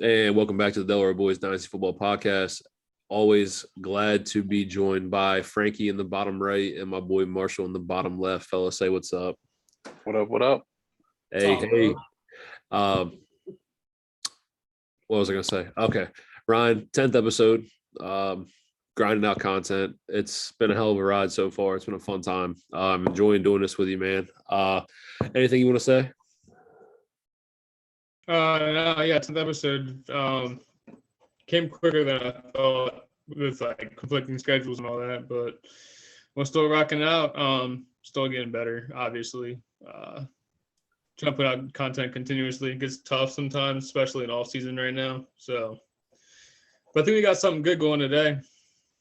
And welcome back to the Delaware Boys Dynasty Football Podcast. Always glad to be joined by Frankie in the bottom right and my boy Marshall in the bottom left. Fellas, say what's up. What up, what up? Hey. What was I going to say? Okay. Ryan, 10th episode, grinding out content. It's been a hell of a ride so far. It's been a fun time. I'm enjoying doing this with you, man. Anything you want to say? No, 10th episode came quicker than I thought with like conflicting schedules and all that, but we're still rocking out. Still getting better, obviously. Trying to put out content continuously. It gets tough sometimes, especially in off season right now. So, but I think we got something good going today.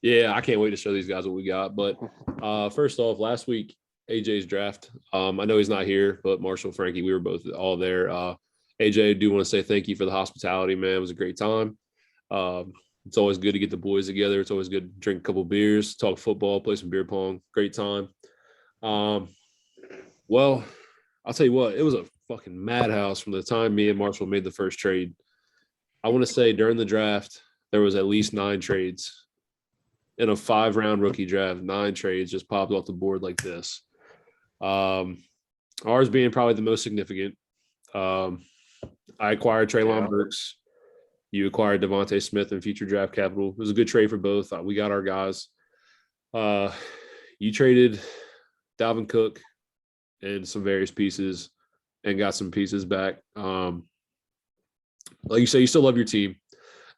Yeah, I can't wait to show these guys what we got. But first off, last week, AJ's draft. I know he's not here, but Marshall, Frankie, we were both all there. AJ, I do want to say thank you for the hospitality, man. It was a great time. It's always good to get the boys together. It's always good to drink a couple beers, talk football, play some beer pong. Great time. Well, I'll tell you what, it was a fucking madhouse from the time me and Marshall made the first trade. I want to say during the draft, there was at least 9 trades. In a 5-round rookie draft, 9 trades just popped off the board like this. Ours being probably the most significant. I acquired Treylon Burks. You acquired Devontae Smith and future draft capital. It was a good trade for both. We got our guys. You traded Dalvin Cook and some various pieces and got some pieces back. Like you say, you still love your team.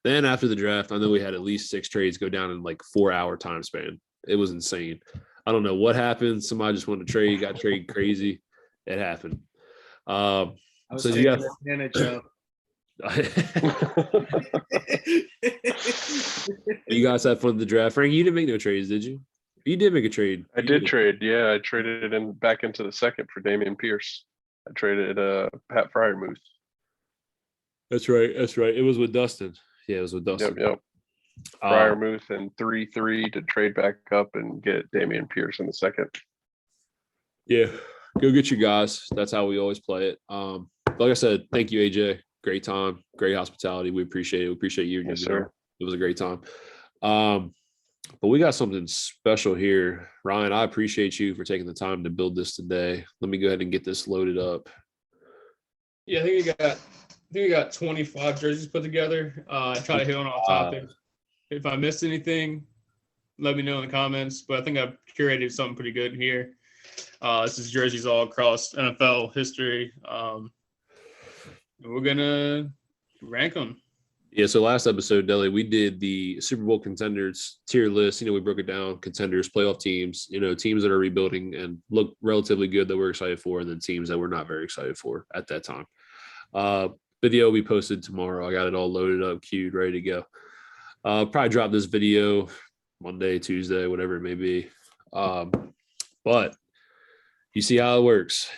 Then after the draft, I know we had at least 6 trades go down in like 4-hour time span. It was insane. I don't know what happened. Somebody just wanted to trade, got trade crazy. It happened. So you got advantage of. You guys had fun at the draft. Frank, you didn't make no trades, did you? You did make a trade. I did trade. Yeah, I traded it back into the second for Damian Pierce. I traded Pat Fryermuth. That's right. It was with Dustin. Yeah, it was with Dustin. Yep. Fryermuth and 3-3 to trade back up and get Damian Pierce in the second. Yeah, go get your guys. That's how we always play it. Like I said, thank you, AJ. Great time, great hospitality. We appreciate it. We appreciate you. Yes, sir. It was a great time. But we got something special here. Ryan, I appreciate you for taking the time to build this today. Let me go ahead and get this loaded up. Yeah, I think we got 25 jerseys put together. Try to hit on all topics. If I missed anything, let me know in the comments. But I think I've curated something pretty good here. This is jerseys all across NFL history. We're gonna rank them. Yeah, so last episode, Deli, we did the Super Bowl contenders tier list. We broke it down: contenders, playoff teams, teams that are rebuilding and look relatively good that we're excited for, and then teams that we're not very excited for at that time. Video will be posted tomorrow. I got it all loaded up, queued, ready to go. Probably drop this video Monday, Tuesday, whatever it may be. But you see how it works.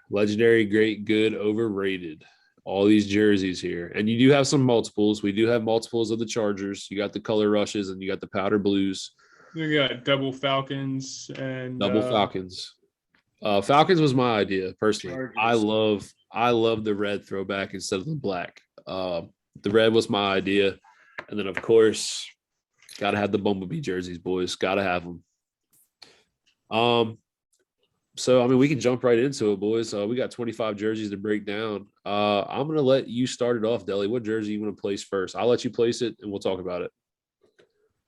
Legendary, great, good, overrated. All these jerseys here. And you do have some multiples. We do have multiples of the Chargers. You got the color rushes and you got the powder blues. We got double Falcons and Falcons. Falcons was my idea personally. Chargers. I love the red throwback instead of the black. The red was my idea. And then of course, gotta have the Bumblebee jerseys, boys. Gotta have them. So, we can jump right into it, boys. We got 25 jerseys to break down. I'm going to let you start it off, Deli. What jersey you want to place first? I'll let you place it, and we'll talk about it.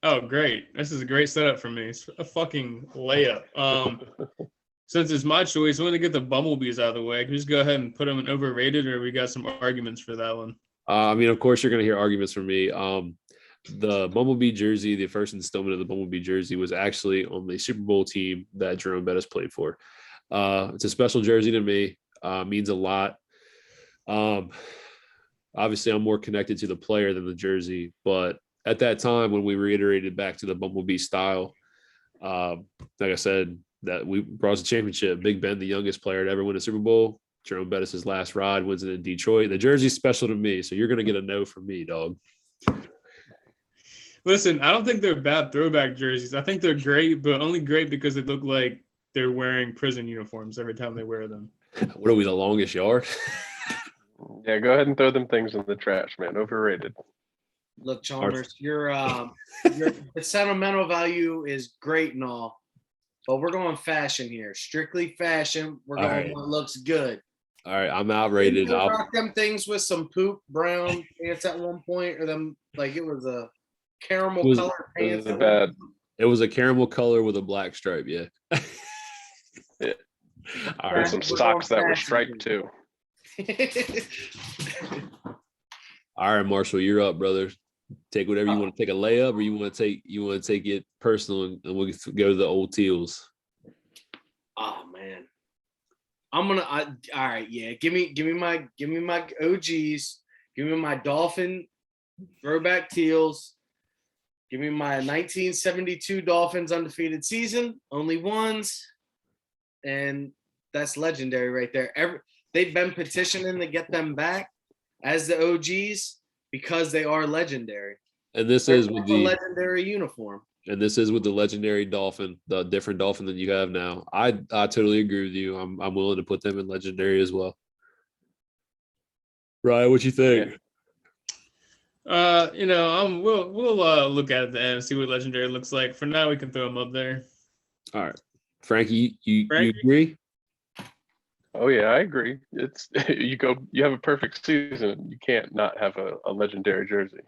Oh, great. This is a great setup for me. It's a fucking layup. Since it's my choice, I'm going to get the Bumblebees out of the way. Can you just go ahead and put them in overrated, or we got some arguments for that one? Of course, you're going to hear arguments from me. The Bumblebee jersey, the first installment of the Bumblebee jersey, was actually on the Super Bowl team that Jerome Bettis played for. It's a special jersey to me. Means a lot. Obviously, I'm more connected to the player than the jersey, but at that time when we reiterated back to the Bumblebee style, like I said, that we brought us a championship. Big Ben, the youngest player to ever win a Super Bowl. Jerome Bettis' last ride wins it in Detroit. The jersey's special to me, so you're going to get a no from me, dog. Listen, I don't think they're bad throwback jerseys. I think they're great, but only great because they look like they're wearing prison uniforms every time they wear them. What are we, the longest yard? Yeah, go ahead and throw them things in the trash, man. Overrated. Look, Chalmers, the sentimental value is great and all, but we're going fashion here. Strictly fashion. We're All going right. what looks good. All right, I'm outrated. Didn't you rock them things with some poop brown pants at one point, or them like it was a caramel color pants. It was a caramel color with a black stripe. Yeah. Yeah. All There's right. some socks that were striped too. All right, Marshall, you're up, brother. Take whatever you want to take a layup, or you want to take it personal, and we'll go to the old teals. Oh man, all right, yeah. Give me my OGs. Give me my Dolphin throwback teals. Give me my 1972 Dolphins undefeated season, only ones, and that's legendary right there. They've been petitioning to get them back as the OGs because they are legendary. And this is with the legendary uniform. And this is with the legendary Dolphin, the different Dolphin than you have now. I totally agree with you. I'm willing to put them in legendary as well. Ryan, what you think? We'll look at it at the end and see what legendary looks like. For now, we can throw them up there. All right, Frankie, you agree? Oh yeah, I agree. It's you have a perfect season. You can't not have a legendary jersey.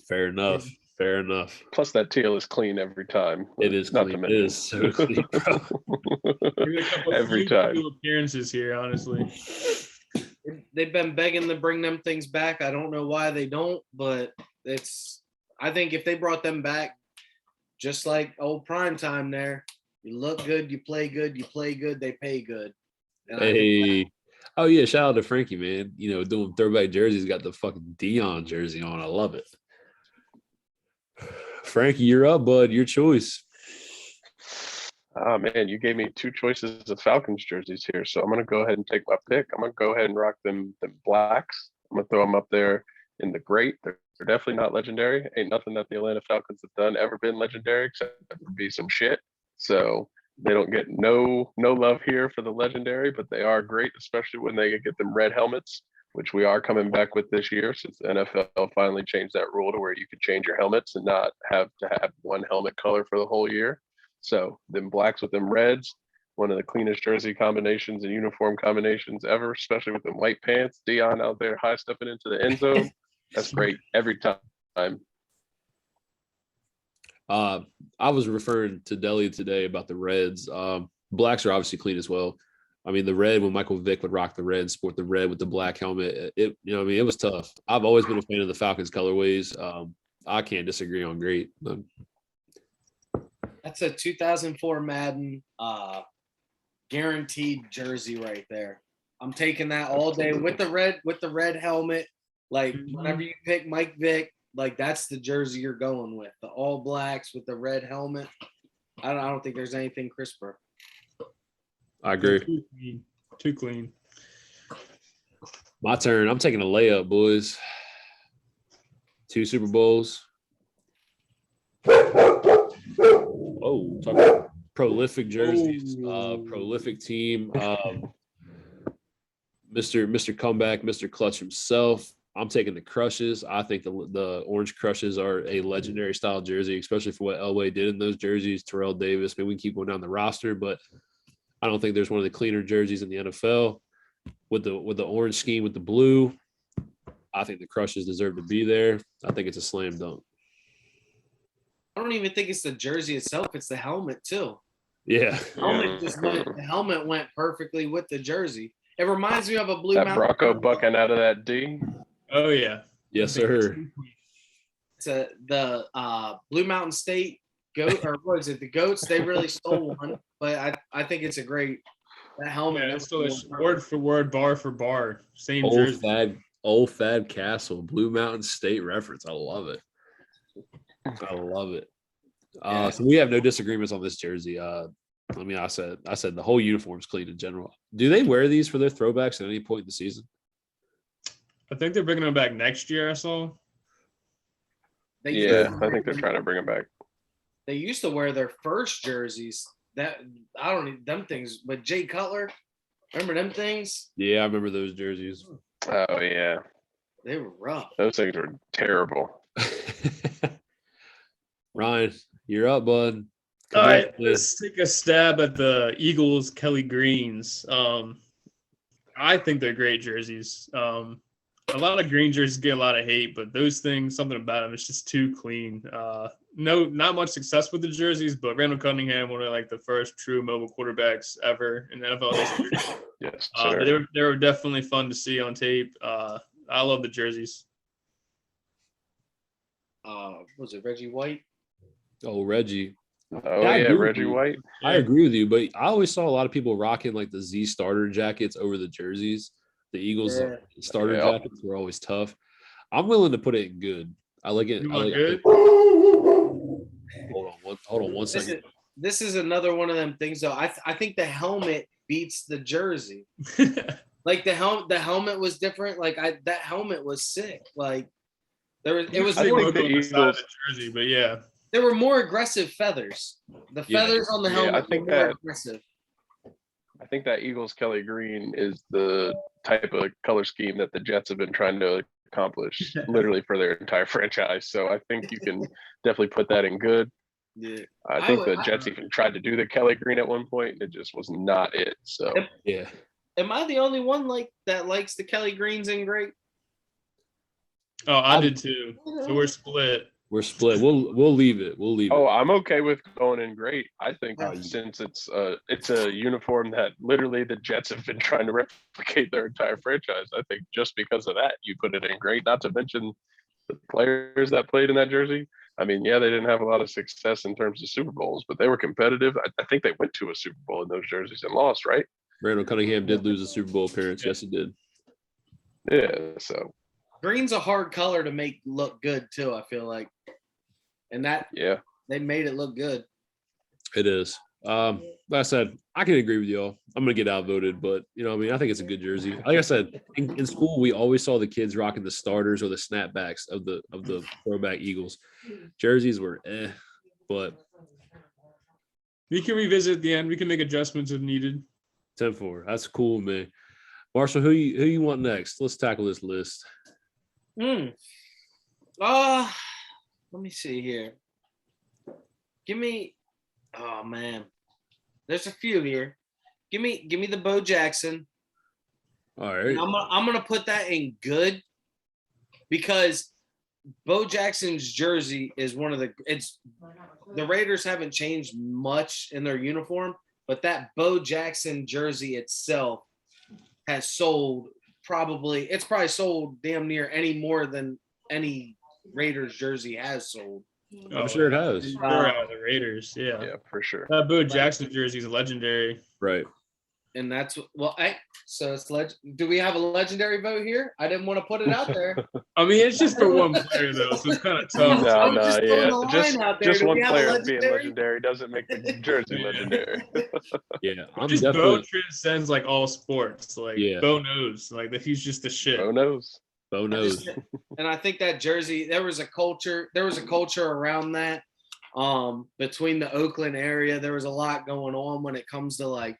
Fair enough. Fair enough. Plus, that teal is clean every time. It is not clean. It is so clean, bro. Every time. Appearances here, honestly. They've been begging to bring them things back. I don't know why they don't, but I think if they brought them back, just like old prime time there, you look good, you play good, they pay good. And hey. Oh yeah, shout out to Frankie, man. Doing throwback jerseys, got the fucking Dion jersey on. I love it. Frankie, you're up, bud. Your choice. Oh man, you gave me two choices of Falcons jerseys here, so I'm gonna go ahead and take my pick. I'm gonna go ahead and rock them blacks. I'm gonna throw them up there in the great. They're definitely not legendary. Ain't nothing that the Atlanta Falcons have done ever been legendary except for be some shit. So they don't get no love here for the legendary, but they are great, especially when they get them red helmets, which we are coming back with this year since the NFL finally changed that rule to where you could change your helmets and not have to have one helmet color for the whole year. So them blacks with them reds, one of the cleanest jersey combinations and uniform combinations ever, especially with them white pants. Dion out there high stepping into the end zone. That's great every time. I was referring to Deli today about the reds. Blacks are obviously clean as well. I mean, the red, when Michael Vick would rock the red and sport the red with the black helmet, it was tough. I've always been a fan of the Falcons colorways. I can't disagree on great. That's a 2004 Madden guaranteed jersey right there. I'm taking that all day with the red helmet. Like whenever you pick Mike Vick, like that's the jersey you're going with. The all blacks with the red helmet. I don't think there's anything crisper. I agree. Too clean. My turn. I'm taking a layup, boys. 2 Super Bowls. Oh, talking about prolific jerseys, prolific team. Mr. Comeback, Mr. Clutch himself. I'm taking the Crushes. I think the Orange Crushes are a legendary style jersey, especially for what Elway did in those jerseys. Terrell Davis. Maybe we can keep going down the roster, but I don't think there's one of the cleaner jerseys in the NFL with the orange scheme with the blue. I think the Crushes deserve to be there. I think it's a slam dunk. I don't even think it's the jersey itself; it's the helmet too. Yeah, the helmet went perfectly with the jersey. It reminds me of a Blue that Mountain. Bronco bucking out of that D. Oh yeah, yes sir. It's the Blue Mountain State goat, or what is it? The goats. They really stole one, but I think it's a great that helmet. Yeah, it's still word for word, bar for bar, same jersey. Old Fab Castle, Blue Mountain State reference. I love it. I love it. So we have no disagreements on this jersey. I said the whole uniform's clean in general. Do they wear these for their throwbacks at any point in the season? I think they're bringing them back next year. I saw. I think they're trying to bring them back. They used to wear their first jerseys. Them things. But Jay Cutler, Remember them things? Yeah, I remember those jerseys. Oh yeah, They were rough. those things were terrible. Ryan, you're up, bud. All Come right, at let's take a stab at the Eagles Kelly Greens. I think they're great jerseys. A lot of green jerseys get a lot of hate, but those things, something about them, it's just too clean. Not much success with the jerseys, but Randall Cunningham, one of like the first true mobile quarterbacks ever in NFL history. Yes, sir. They were definitely fun to see on tape. I love the jerseys. Was it Reggie White? Oh, Reggie. Oh I yeah, agree with Reggie you. White. I agree with you, but I always saw a lot of people rocking like the Z starter jackets over the jerseys. The Eagles Yeah. starter Yeah. jackets were always tough. I'm willing to put it in good. I like it. You I want like good? Hold on one second. This is another one of them things though. I think the helmet beats the jersey. Like the helmet was different. Like that helmet was sick. Like it was I more think the on the side of Eagles. the jersey, but yeah. there were more aggressive feathers. The Yeah. feathers on the Yeah, helmet I think were more that- aggressive. I think that Eagles Kelly Green is the type of color scheme that the Jets have been trying to accomplish literally for their entire franchise. So I think you can definitely put that in good. Yeah. I think the Jets even tried to do the Kelly Green at one point, and it just was not it. So Yeah. Am I the only one that likes the Kelly Greens in great? Oh, I did too. So we're split. We're split. We'll leave it. We'll leave it. I'm okay with going in great. I think Yeah. since it's a uniform that literally the Jets have been trying to replicate their entire franchise. I think just because of that, you put it in great. Not to mention the players that played in that jersey. I mean, yeah, they didn't have a lot of success in terms of Super Bowls, but they were competitive. I think they went to a Super Bowl in those jerseys and lost, right? Randall Cunningham did lose a Super Bowl appearance. Yes, he did. Yeah. So Green's a hard color to make look good too, I feel like. And that yeah. they made it look good. It is. Like I said, I can agree with y'all. I'm gonna get outvoted, but I think it's a good jersey. Like I said, in school we always saw the kids rocking the starters or the snapbacks of the throwback Eagles. Jerseys were but We can revisit at the end. We can make adjustments if needed. 10-4. That's cool, man. Marshall, who you want next? Let's tackle this list. Let me see here. Oh man, there's a few here. Give me the Bo Jackson. All right. And I'm gonna put that in good because Bo Jackson's jersey is the Raiders haven't changed much in their uniform, but that Bo Jackson jersey itself has sold probably sold damn near any more than any Raiders jersey has sold. I'm sure it has. Sure, the Raiders, yeah. Yeah, for sure. That Bo Jackson jersey is legendary. Right. And that's so it's do we have a legendary vote here? I didn't want to put it out there. I mean, it's just for one player though, so it's kind of tough. Just one player being legendary doesn't make the jersey legendary. Yeah, I'm Just definitely. Bo transcends like all sports. Like Bo knows, like that he's just the shit. Bo knows. Bo knows. And I think that jersey, there was a culture around that. Between the Oakland area, there was a lot going on when it comes to like.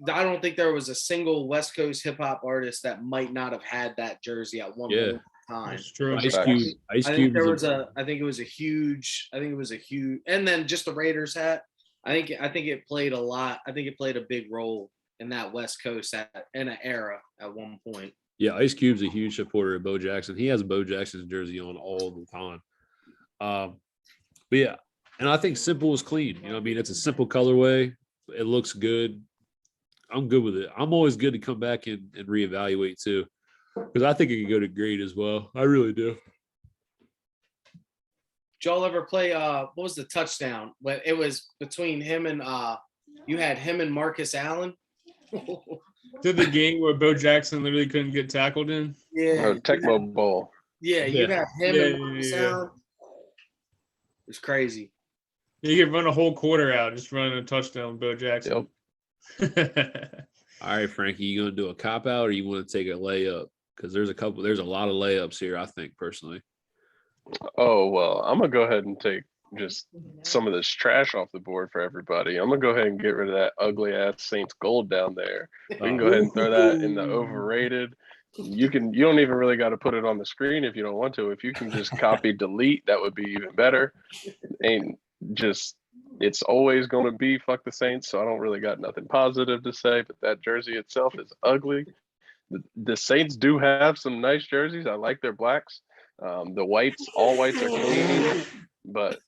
I don't think there was a single West Coast hip hop artist that might not have had that jersey at one point in time. That's true. Ice Cube. I think it was a huge, and then just the Raiders hat. I think it played a lot. I think it played a big role in that West Coast in an era at one point. Yeah, Ice Cube's a huge supporter of Bo Jackson. He has Bo Jackson's jersey on all the time. But yeah, and I think simple is clean. It's a simple colorway. It looks good. I'm good with it. I'm always good to come back and reevaluate too, because I think it could go to great as well. I really do. Did y'all ever play? What was the touchdown? When it was between him and you had him and Marcus Allen. Did the game where Bo Jackson literally couldn't get tackled in? Yeah. Tecmo Bowl. Yeah, you had him and Marcus Allen. It was crazy. You could run a whole quarter out just running a touchdown with Bo Jackson. Yep. All right, Frankie, you gonna do a cop out or you want to take a layup? Because there's a lot of layups here. I think personally. Oh well, I'm gonna go ahead and take just some of this trash off the board for everybody. I'm gonna go ahead and get rid of that ugly ass Saints gold down there. We can go ahead and throw that in the overrated. You don't even really got to put it on the screen if you don't want to. If you can just copy delete, that would be even better. It's always going to be fuck the Saints, so I don't really got nothing positive to say, but that jersey itself is ugly. The Saints do have some nice jerseys. I like their blacks. The whites, all whites are clean, but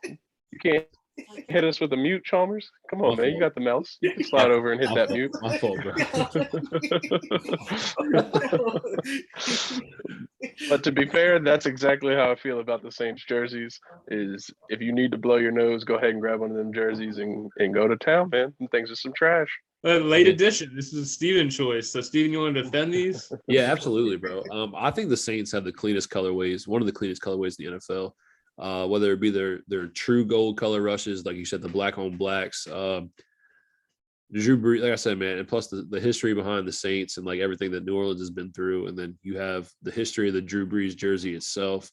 you can't hit us with a mute, Chalmers. Come on, man. You got the mouse. You can slide over and hit that mute. My fault, bro. But to be fair, that's exactly how I feel about the Saints jerseys. Is if you need to blow your nose, go ahead and grab one of them jerseys and go to town, man. And things are some trash. Late edition. This is a Steven choice. So, Steven, you want to defend these? Yeah, absolutely, bro. I think the Saints have the cleanest colorways, one of the cleanest colorways in the NFL. Whether it be their true gold color rushes, like you said, the black on blacks. Drew Brees, like I said, man, and plus the history behind the Saints and like everything that New Orleans has been through, and then you have the history of the Drew Brees jersey itself.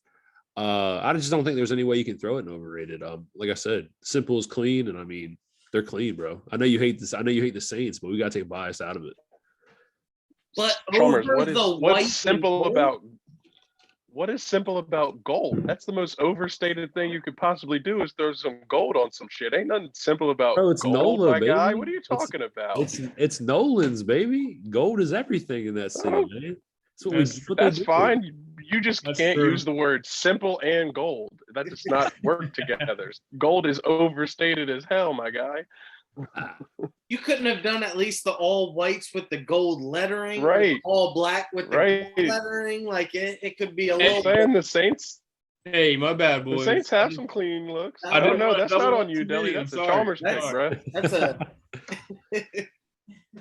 I just don't think there's any way you can throw it in overrated. Like I said, simple is clean, and I mean they're clean, bro. I know you hate this. I know you hate the Saints, but we gotta take bias out of it. But Chalmers, over what's simple about gold? That's the most overstated thing you could possibly do is throw some gold on some shit. Ain't nothing simple about Bro, it's gold, Nola, my baby. guy. What are you talking about? It's Nolan's, baby. Gold is everything in that city, Oh, man. That's fine. You just That's can't true. use the word simple and gold. That does not work together. Gold is overstated as hell, my guy. you couldn't have done at least the all whites with the gold lettering, or Right. all black with the Right. gold lettering. Like it could be a I'm little saying bit. the Saints Hey, my bad, The boys. Saints have some clean looks. I I didn't don't know. want to That's not double on up you, too Deli. many. That's I'm a sorry. Chalmers pick, That's- bro. That's a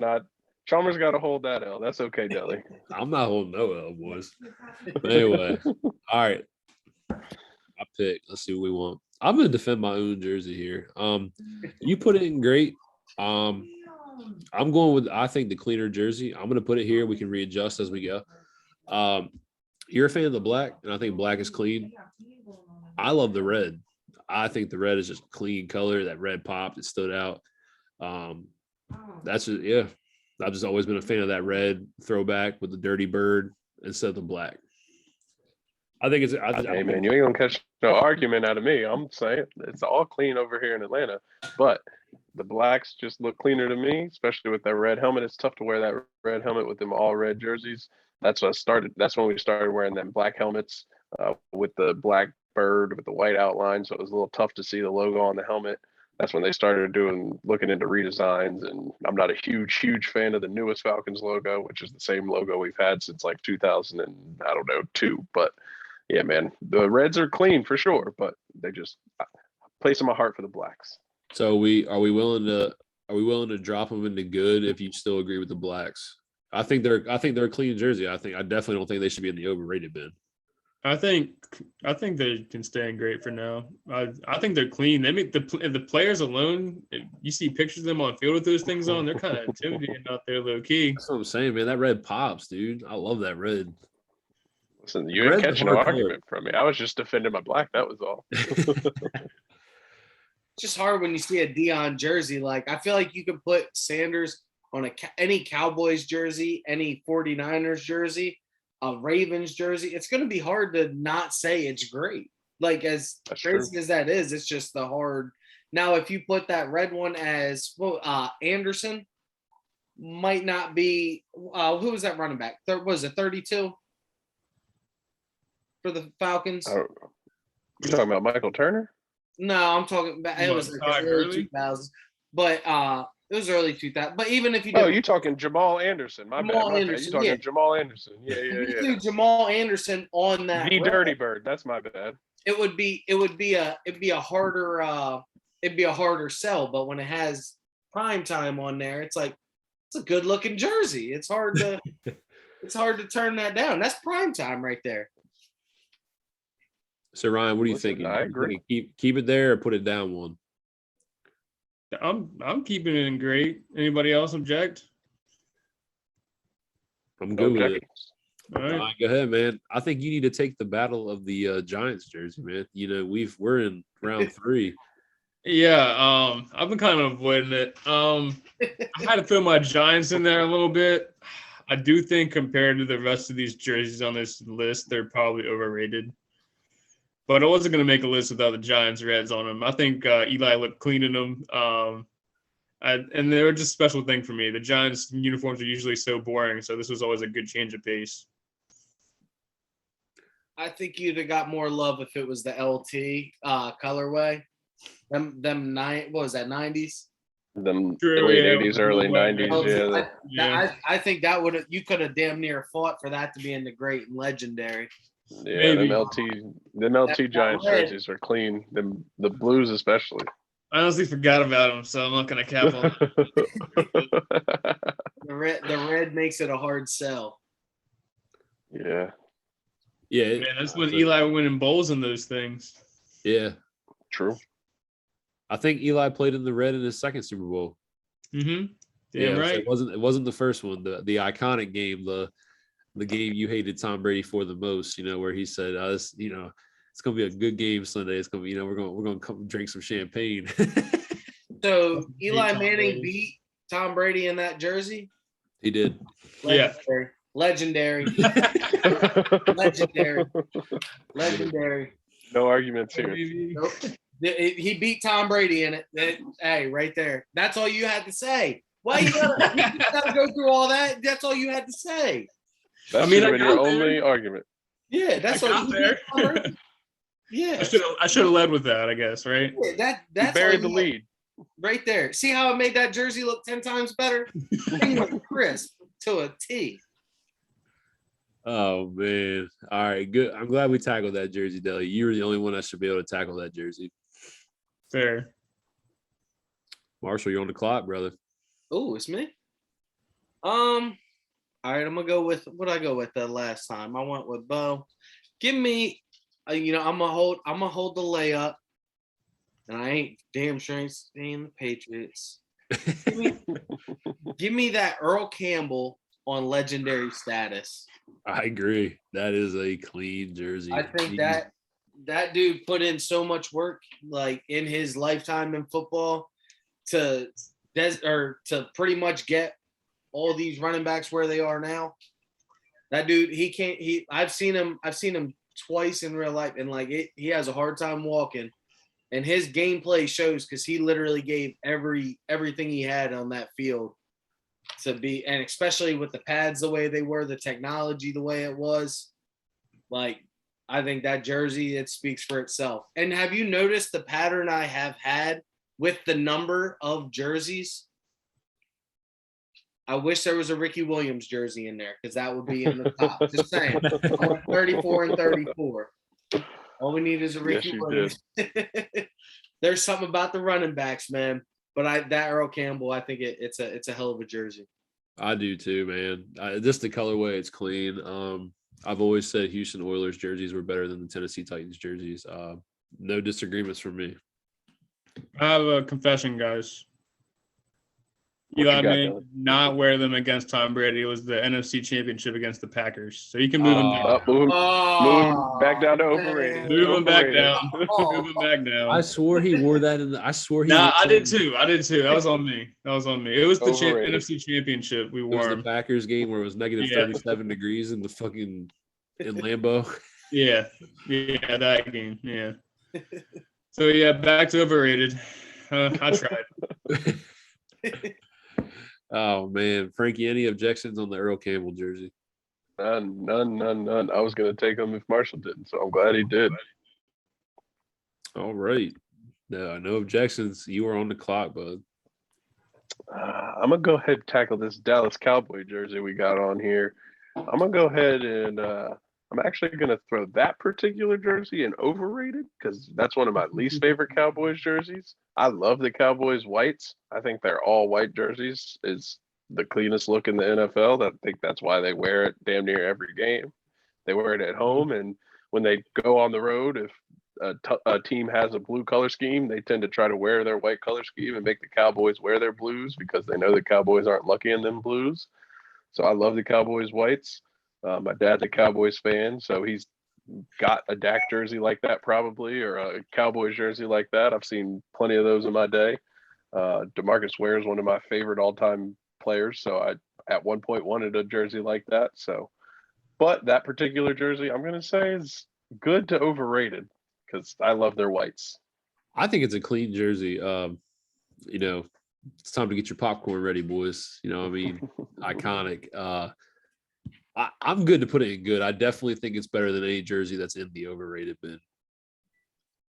Not Chalmers got to hold that L. That's okay, Deli. I'm not holding no L, boys. But anyway, all right. I pick. Let's see what we want. I'm gonna defend my own jersey here. You put it in great. I'm going with I think the cleaner jersey. I'm gonna put it here. We can readjust as we go. You're a fan of the black, and I think black is clean. I love the red. I think the red is just a clean color. That red popped. It stood out. That's just, yeah. I've just always been a fan of that red throwback with the dirty bird instead of the black. I think it's. Hey, man, you ain't gonna catch no argument out of me. I'm saying it's all clean over here in Atlanta, but the blacks just look cleaner to me, especially with that red helmet. It's tough to wear that red helmet with them all red jerseys. That's when we started wearing them black helmets with the black bird with the white outline. So it was a little tough to see the logo on the helmet. That's when they started looking into redesigns. And I'm not a huge fan of the newest Falcons logo, which is the same logo we've had since like 2002. But yeah, man, the reds are clean for sure, but they just place in my heart for the blacks. So are we willing to drop them into good if you still agree with the blacks? I think they're a clean jersey. I definitely don't think they should be in the overrated bin. I think they can stay in great for now. I think they're clean. They make the players alone. If you see pictures of them on field with those things on, they're kind of intimidating out there, low key. That's what I'm saying, man. That red pops, dude. I love that red. Listen, you ain't catching no argument from me. I was just defending my black. That was all. It's just hard when you see a Dion jersey. Like I feel like you could put Sanders on any Cowboys jersey, any 49ers jersey, a Ravens jersey. It's going to be hard to not say it's great. Like as crazy as that is, it's just the hard. Now, if you put that red one as Anderson, might not be. Who was that running back? Was it 32 for the Falcons? You talking about Michael Turner? No, I'm talking about it was like early 2000s, but it was early 2000s. But even if you you talking Jamal Anderson? My bad. You talking Jamal Anderson? Yeah. You do Jamal Anderson on that. The Dirty Bird. That's my bad. It would be a harder sell. But when it has prime time on there, it's like it's a good looking jersey. It's hard to turn that down. That's prime time right there. So Ryan, what do you think? I agree. Keep it there or put it down one? I'm keeping it in great. Anybody else object? I'm good with it. All right. Go ahead, man. I think you need to take the battle of the Giants jersey, man. You know, we're in round 3. Yeah, I've been kind of avoiding it. I had to throw my Giants in there a little bit. I do think compared to the rest of these jerseys on this list, they're probably overrated. But I wasn't going to make a list without the Giants reds on them. I think Eli looked clean in them. And they were just a special thing for me. The Giants uniforms are usually so boring, so this was always a good change of pace. I think you'd have got more love if it was the LT colorway. Them what was that, 90s? Them True, late yeah. 80s, early 90s. Yeah, I think that would you could have damn near fought for that to be in the great and legendary. yeah. Maybe. Them LT That Giants red. jerseys are clean. The blues especially. I honestly forgot about them, so I'm not going to cap on them. The red makes it a hard sell. Yeah, Yeah, Man, that's when Eli winning bowls in those things. yeah. true. I think Eli played in the red in his second Super Bowl. Mm-hmm. Yeah, Damn so right. it wasn't the first one, the iconic game, the game you hated Tom Brady for the most, you know, where he said, it's gonna be a good game Sunday. It's gonna be, we're gonna come drink some champagne. So Eli Tom Manning Brady. beat Tom Brady in that jersey. He did. Yeah. Legendary. Legendary. No arguments here. Nope. He beat Tom Brady in it. Hey, right there. That's all you had to say. Why you gotta go through all that? That's all you had to say. That I mean, should I have been your got there. only argument. Yeah, that's I all got you there. beat Tom Brady. Yeah, I should have led with that, I guess, right? yeah, You that's buried all the you had lead. right there. See how it made that jersey look 10 times better? Thing was crisp to a T. Oh man. All right, good. I'm glad we tackled that jersey, Deli. You were the only one that should be able to tackle that jersey. Fair. Marshall, you're on the clock, brother. Oh, it's me. All right, I'm gonna go with what I go with the last time. I went with Bo. Give me, I'm gonna hold the layup, and I ain't damn sure ain't staying the Patriots. Give me that Earl Campbell on legendary status. I agree. That is a clean jersey. I think that dude put in so much work, like in his lifetime in football, to pretty much get all these running backs where they are now. That dude, I've seen him twice in real life, and he has a hard time walking, and his gameplay shows because he literally gave everything he had on that field to be, and especially with the pads the way they were, the technology the way it was, I think that jersey, it speaks for itself. And have you noticed the pattern I have had with the number of jerseys? I wish there was a Ricky Williams jersey in there because that would be in the top. Just saying. I want 34 and 34. All we need is a Ricky Yes, you Williams. There's something about the running backs, man. But that Earl Campbell, I think it's a hell of a jersey. I do too, man. Just the colorway, it's clean. I've always said Houston Oilers jerseys were better than the Tennessee Titans jerseys. No disagreements from me. I have a confession, guys. What you Eli got, Manning Dylan? did not wear them against Tom Brady. It was the NFC Championship against the Packers. So you can move him down. Move him Oh, back down to man. overrated. Move him back Overrated. down. Move him back down. I swore he wore that in the. I swore he. Nah, wore I did that in- too. That was on me. It was the Overrated. NFC Championship. We It was wore the him. Packers game where it was negative Yeah. 37 degrees in the fucking in Lambeau. Yeah, that game. Yeah. So yeah, back to overrated. I tried. Oh man, Frankie, any objections on the Earl Campbell jersey? None. I was gonna take him if Marshall didn't, so I'm glad he did. All right. No objections. You were on the clock, bud. I'm gonna go ahead and tackle this Dallas Cowboy jersey we got on here. I'm gonna go ahead and I'm actually gonna throw that particular jersey in overrated because that's one of my least favorite Cowboys jerseys. I love the Cowboys whites. I think their all white jerseys is the cleanest look in the NFL. I think that's why they wear it damn near every game. They wear it at home, and when they go on the road, if a team has a blue color scheme, they tend to try to wear their white color scheme and make the Cowboys wear their blues because they know the Cowboys aren't lucky in them blues. So I love the Cowboys whites. My dad's a Cowboys fan, so he's got a Dak jersey like that probably, or a Cowboys jersey like that. I've seen plenty of those in my day. Demarcus Ware is one of my favorite all-time players, so I at one point wanted a jersey like that. So, but that particular jersey, I'm gonna say, is good to overrated because I love their whites. I think it's a clean jersey. You know, it's time to get your popcorn ready, boys. You know what I mean? Iconic. I'm good to put it in good. I definitely think it's better than any jersey that's in the overrated bin.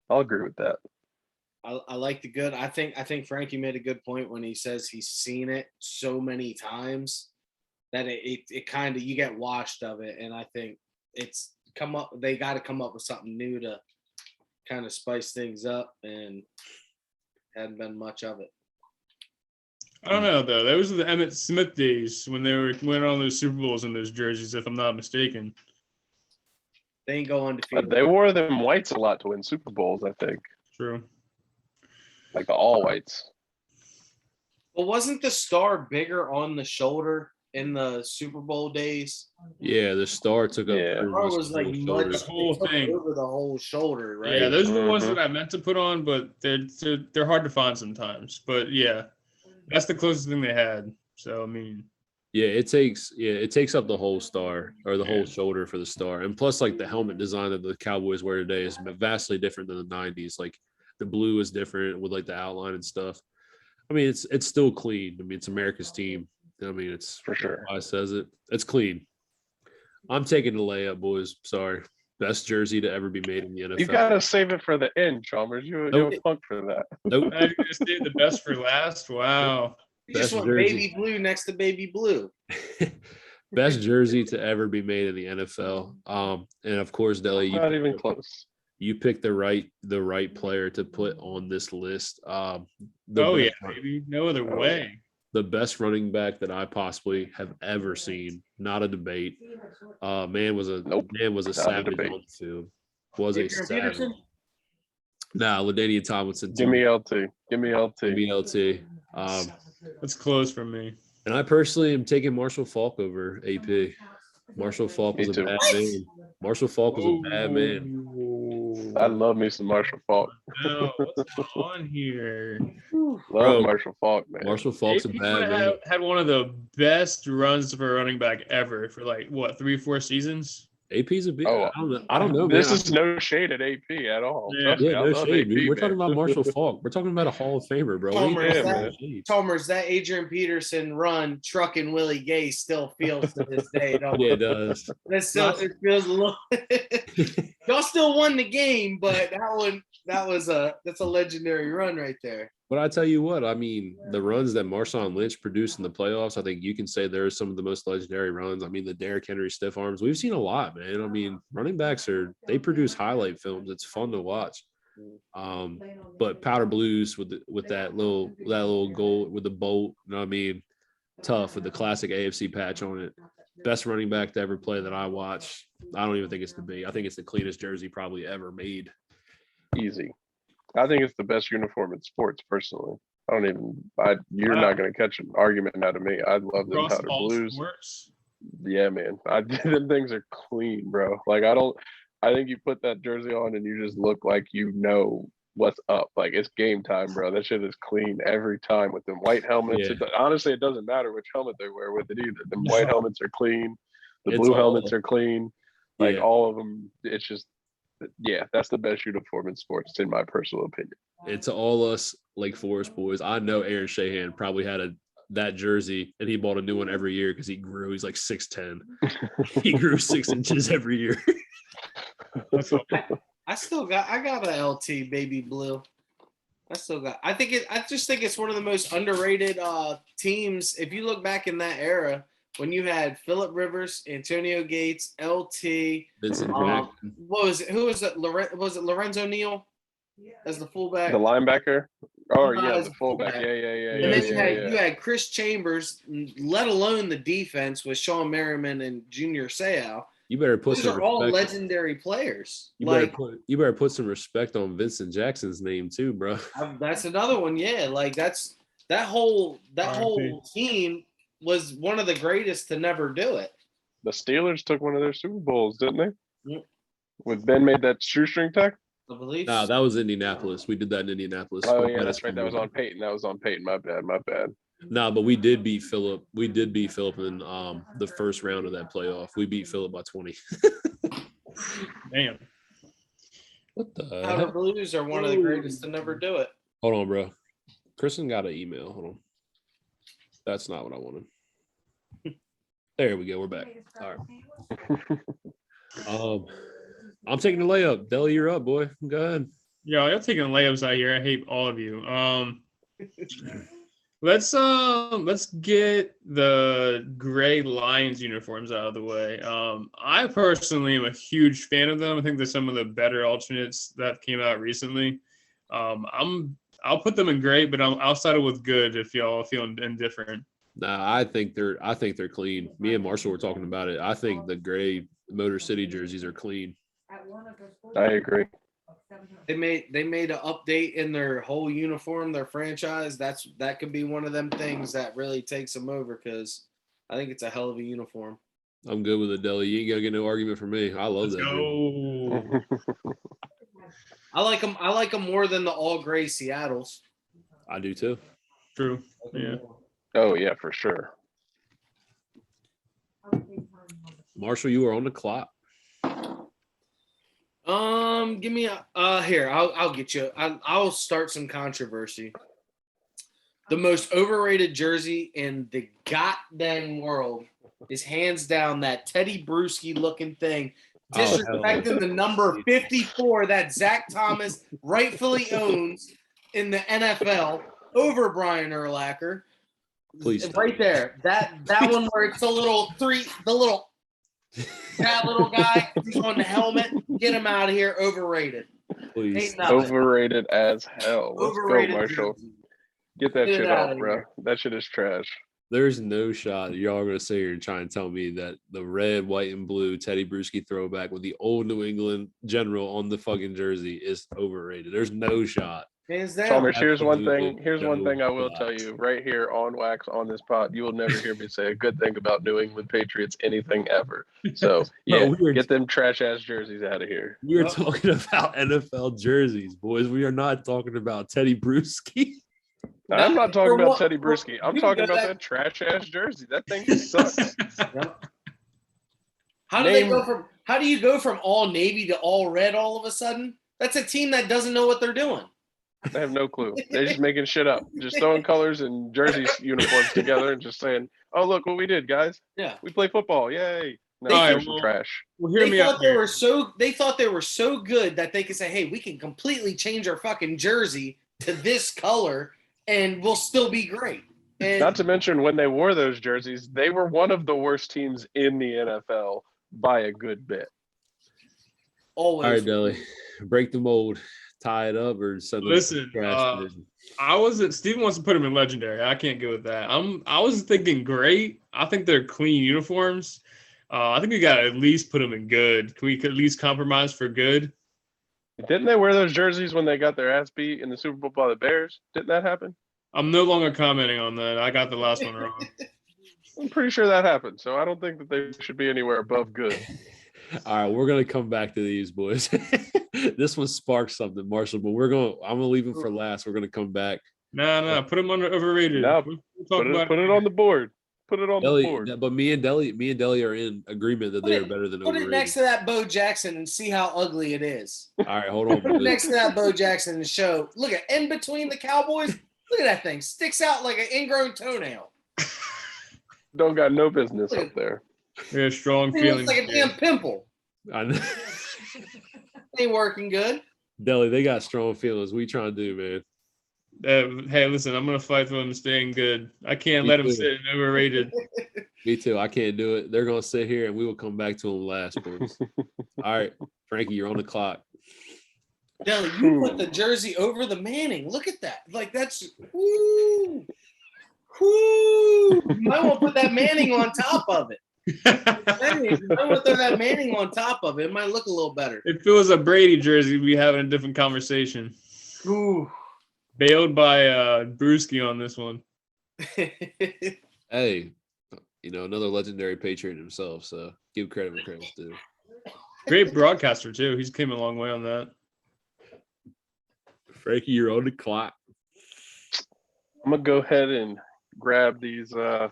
I'll agree with that. I like the good. I think Frankie made a good point when he says he's seen it so many times that it kind of, you get washed of it. And I think they got to come up with something new to kind of spice things up, and hadn't been much of it. I don't know though. Those were the Emmitt Smith days when they were winning all those Super Bowls in those jerseys, if I'm not mistaken. They ain't go undefeated. But they wore them whites a lot to win Super Bowls, I think. True. Like the all whites. But wasn't the star bigger on the shoulder in the Super Bowl days? Yeah, the star took up. Yeah. pretty Star much was the like whole much shoulder. The whole thing. over the whole shoulder, right? Yeah, those are the ones Mhm. that I meant to put on, but they're hard to find sometimes. But yeah, that's the closest thing they had. So I mean, Yeah, it takes up the whole star or the Yeah. whole shoulder for the star. And plus, like the helmet design that the Cowboys wear today is vastly different than the 90s. Like the blue is different with like the outline and stuff. I mean, it's still clean. I mean, it's America's team. I mean, it's For sure. why it says it. It's clean. I'm taking the layup, boys. Sorry. Best jersey to ever be made in the NFL. You gotta save it for the end, Chalmers. You're a punk for that. Nope. I just did the best for last. Wow. You just Best want jersey. baby blue next to baby blue. Best jersey to ever be made in the NFL. And of course, Deli, Not even close. you picked the right player to put on this list. Oh yeah, baby. No other Oh, way. The best running back that I possibly have ever seen. Not a debate. Man was a Nope, man was a not a savage debate. on the field. Was a Adrian savage. Peterson? Nah, LaDainian Tomlinson. Give me LT. Give me LT. BLT. That's close for me. And I personally am taking Marshall Falk over AP. Marshall Falk was Me a too. bad man. Marshall Falk was a bad man. I love me some Marshall Falk. No, what's going on here? Love Bro, Marshall Falk, man. Marshall Falk's a AP bad might man. have had one of the best runs for a running back ever for like what 3-4 seasons. AP's a big. Oh, I don't know, This man. is no shade at AP at all. Yeah. Trust me, Yeah, I no love shade, AP, dude. We're talking man. about Marshall Falk. We're talking about a Hall of Famer, bro. Homer, What are you is talking that? about? Jeez. Chalmers, that Adrian Peterson run, trucking Willie Gay still feels to this day. Don't Yeah, it? it does. It feels a little. Y'all still won the game, but that's a legendary run right there. But I tell you what, I mean, the runs that Marshawn Lynch produced in the playoffs, I think you can say there are some of the most legendary runs. I mean, the Derrick Henry stiff arms, we've seen a lot, man. I mean, running backs they produce highlight films. It's fun to watch. But powder blues with that little goal with the bolt, you know what I mean? Tough with the classic AFC patch on it. Best running back to ever play that I watch. I don't even think it's debate. I think it's the cleanest jersey probably ever made. Easy. I think it's the best uniform in sports, personally. You're Wow. not going to catch an argument out of me. I love them Across powder all blues. sports. Yeah, man. Them things are clean, bro. Like, I think you put that jersey on and you just look like you know what's up. Like, it's game time, bro. That shit is clean every time with them white helmets. Yeah. Honestly, it doesn't matter which helmet they wear with it either. Them white helmets are clean. The It's blue all- helmets are clean. Like, Yeah. all of them. It's just, yeah, that's the best uniform in sports, in my personal opinion. And to all us Lake Forest boys, I know Aaron Shahan probably had that jersey and he bought a new one every year because he grew. He's like 6'10". He grew 6 inches every year. That's all. I got a LT baby blue. I just think it's one of the most underrated teams. If you look back in that era, when you had Phillip Rivers, Antonio Gates, LT, Vincent Jackson. who was it? Was it Lorenzo Neal as the fullback? The linebacker? Oh, No, yeah, as the a fullback. fullback. Yeah. And then you had Chris Chambers, let alone the defense with Sean Merriman and Junior Seau. You better put Those some are all respect. legendary players. You Like better put some respect on Vincent Jackson's name too, bro. that's another one. Yeah, like that whole RIP. team was one of the greatest to never do it. The Steelers took one of their Super Bowls, didn't they? Yep. With Ben made that shoestring tech. I believe. No, that was Indianapolis. We did that in Indianapolis. Oh yeah, that's right. That was on Peyton. My bad. No, but we did beat Philip. We did beat Philip in the first round of that playoff. We beat Philip by 20. Damn. What the Powder hell? Blues are one of the greatest to never do it. Hold on, bro. Kristen got an email. Hold on. That's not what I wanted. There we go. We're back. All right. I'm taking the layup. Deli, you're up, boy. Go ahead. Yo, you're taking layups out here. I hate all of you. Let's get the gray Lions uniforms out of the way. I personally am a huge fan of them. I think they're some of the better alternates that came out recently. I'll put them in gray, but I'll settle with good if y'all feel indifferent. Nah, I think they're clean. Me and Marshall were talking about it. I think the gray Motor City jerseys are clean. I agree. They made an update in their whole uniform, their franchise. That could be one of them things that really takes them over because I think it's a hell of a uniform. I'm good with it, Deli. You ain't gonna get no argument from me. I love Let's that. go. I like them more than the all gray Seattles. I do too. True. Yeah. Oh yeah, for sure. Marshall, you are on the clock. Give me here. I'll get you. I'll start some controversy. The most overrated jersey in the goddamn world is hands down that Teddy Bruschi looking thing, disrespecting the number 54 that Zach Thomas rightfully owns in the NFL over Brian Urlacher. Please stop. Right there. That one where it's that little guy who's on the helmet. Get him out of here. Overrated. Please. Overrated as hell. Let's Overrated go, Marshall. jersey. Get that Get shit it out off, of bro. here. That shit is trash. There's no shot y'all are gonna sit here and try and tell me that the red, white, and blue Teddy Bruschi throwback with the old New England general on the fucking jersey is overrated. There's no shot. Hands down. Chalmers, here's one thing. Absolutely Here's one no thing I will shot. tell you right here on wax on this pod. You will never hear me say a good thing about New England Patriots anything ever. So yeah, get them trash ass jerseys out of here. We are talking about NFL jerseys, boys. We are not talking about Teddy Bruschi. I'm not talking about Teddy Bruschi. Bruschi. I'm talking about that trash ass jersey. That thing sucks. How do you go from all navy to all red all of a sudden? That's a team that doesn't know what they're doing. They have no clue. They're just making shit up. Just throwing colors and jerseys uniforms together and just saying, "Oh, look what we did, guys. Yeah. We play football. Yay." No, They- there's some trash. Well, hear me out They here. thought they were so good that they could say, "Hey, we can completely change our fucking jersey to this color and we'll still be great." And Not to mention when they wore those jerseys, they were one of the worst teams in the NFL by a good bit. always. All right, Deli. Break the mold. Tie it up or send them Listen, trash division. Steven wants to put him in legendary. I can't go with that. I was thinking great. I think they're clean uniforms. I think we got to at least put them in good. Can we at least compromise for good? Didn't they wear those jerseys when they got their ass beat in the Super Bowl by the Bears? Didn't that happen? I'm no longer commenting on that. I got the last one wrong. I'm pretty sure that happened. So I don't think that they should be anywhere above good. All right, we're gonna come back to these, boys. This one sparked something, Marshall, but I'm gonna leave it for last. We're gonna come back. Nah, put them under overrated. No, We'll talk about Put it on the board. Put it on the board. But me and Deli are in agreement that they are better than Put overrated. it next to that Bo Jackson and see how ugly it is. All right, hold on. Put it boys. next to that Bo Jackson and show. Look at in between the Cowboys. Look at that thing. Sticks out like an ingrown toenail. Don't got no business up there. We have strong It feelings. looks like a damn pimple. I know. Ain't working good. Deli, they got strong feelings. What you trying to do, man? Hey, listen, I'm gonna fight for them staying good. I can't Me let them too. sit in overrated. Me too. I can't do it. They're gonna sit here and we will come back to them last, boys. All right, Frankie, you're on the clock. Deli, you put the jersey over the Manning. Look at that. Like that's whoo. Whoo. You might want to put that Manning on top of it. You might want to throw that Manning on top of it. It might look a little better. If it was a Brady jersey, we'd be having a different conversation. Ooh. Bailed by Brewski on this one. Hey, another legendary Patriot himself. So give credit where credit's due. Great broadcaster too. He's came a long way on that. Frankie, you're on the clock. I'm gonna go ahead and grab these. I've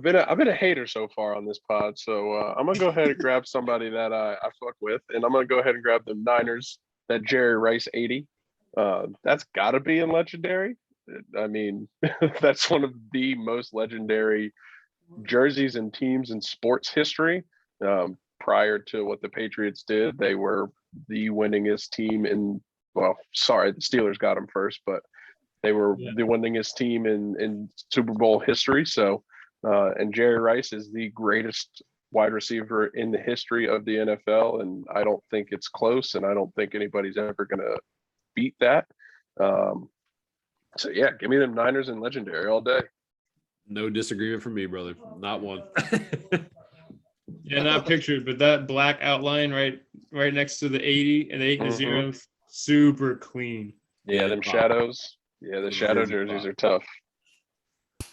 been a hater so far on this pod, so I'm gonna go ahead and grab somebody that I fuck with, and I'm gonna go ahead and grab the Niners, that Jerry Rice 80. That's got to be in legendary. I mean, that's one of the most legendary jerseys and teams in sports history. Prior to what the Patriots did, they were the winningest team in. Well, sorry, the Steelers got them first, but they were the winningest team in Super Bowl history. So, and Jerry Rice is the greatest wide receiver in the history of the NFL, and I don't think it's close, and I don't think anybody's ever going to beat that. So yeah, give me them Niners and legendary all day. No disagreement from me, brother. Not one. Yeah, not pictured, but that black outline right next to the 80 and the 8 and the 0, super clean. Yeah, them shadows. Yeah, the shadow jerseys are tough.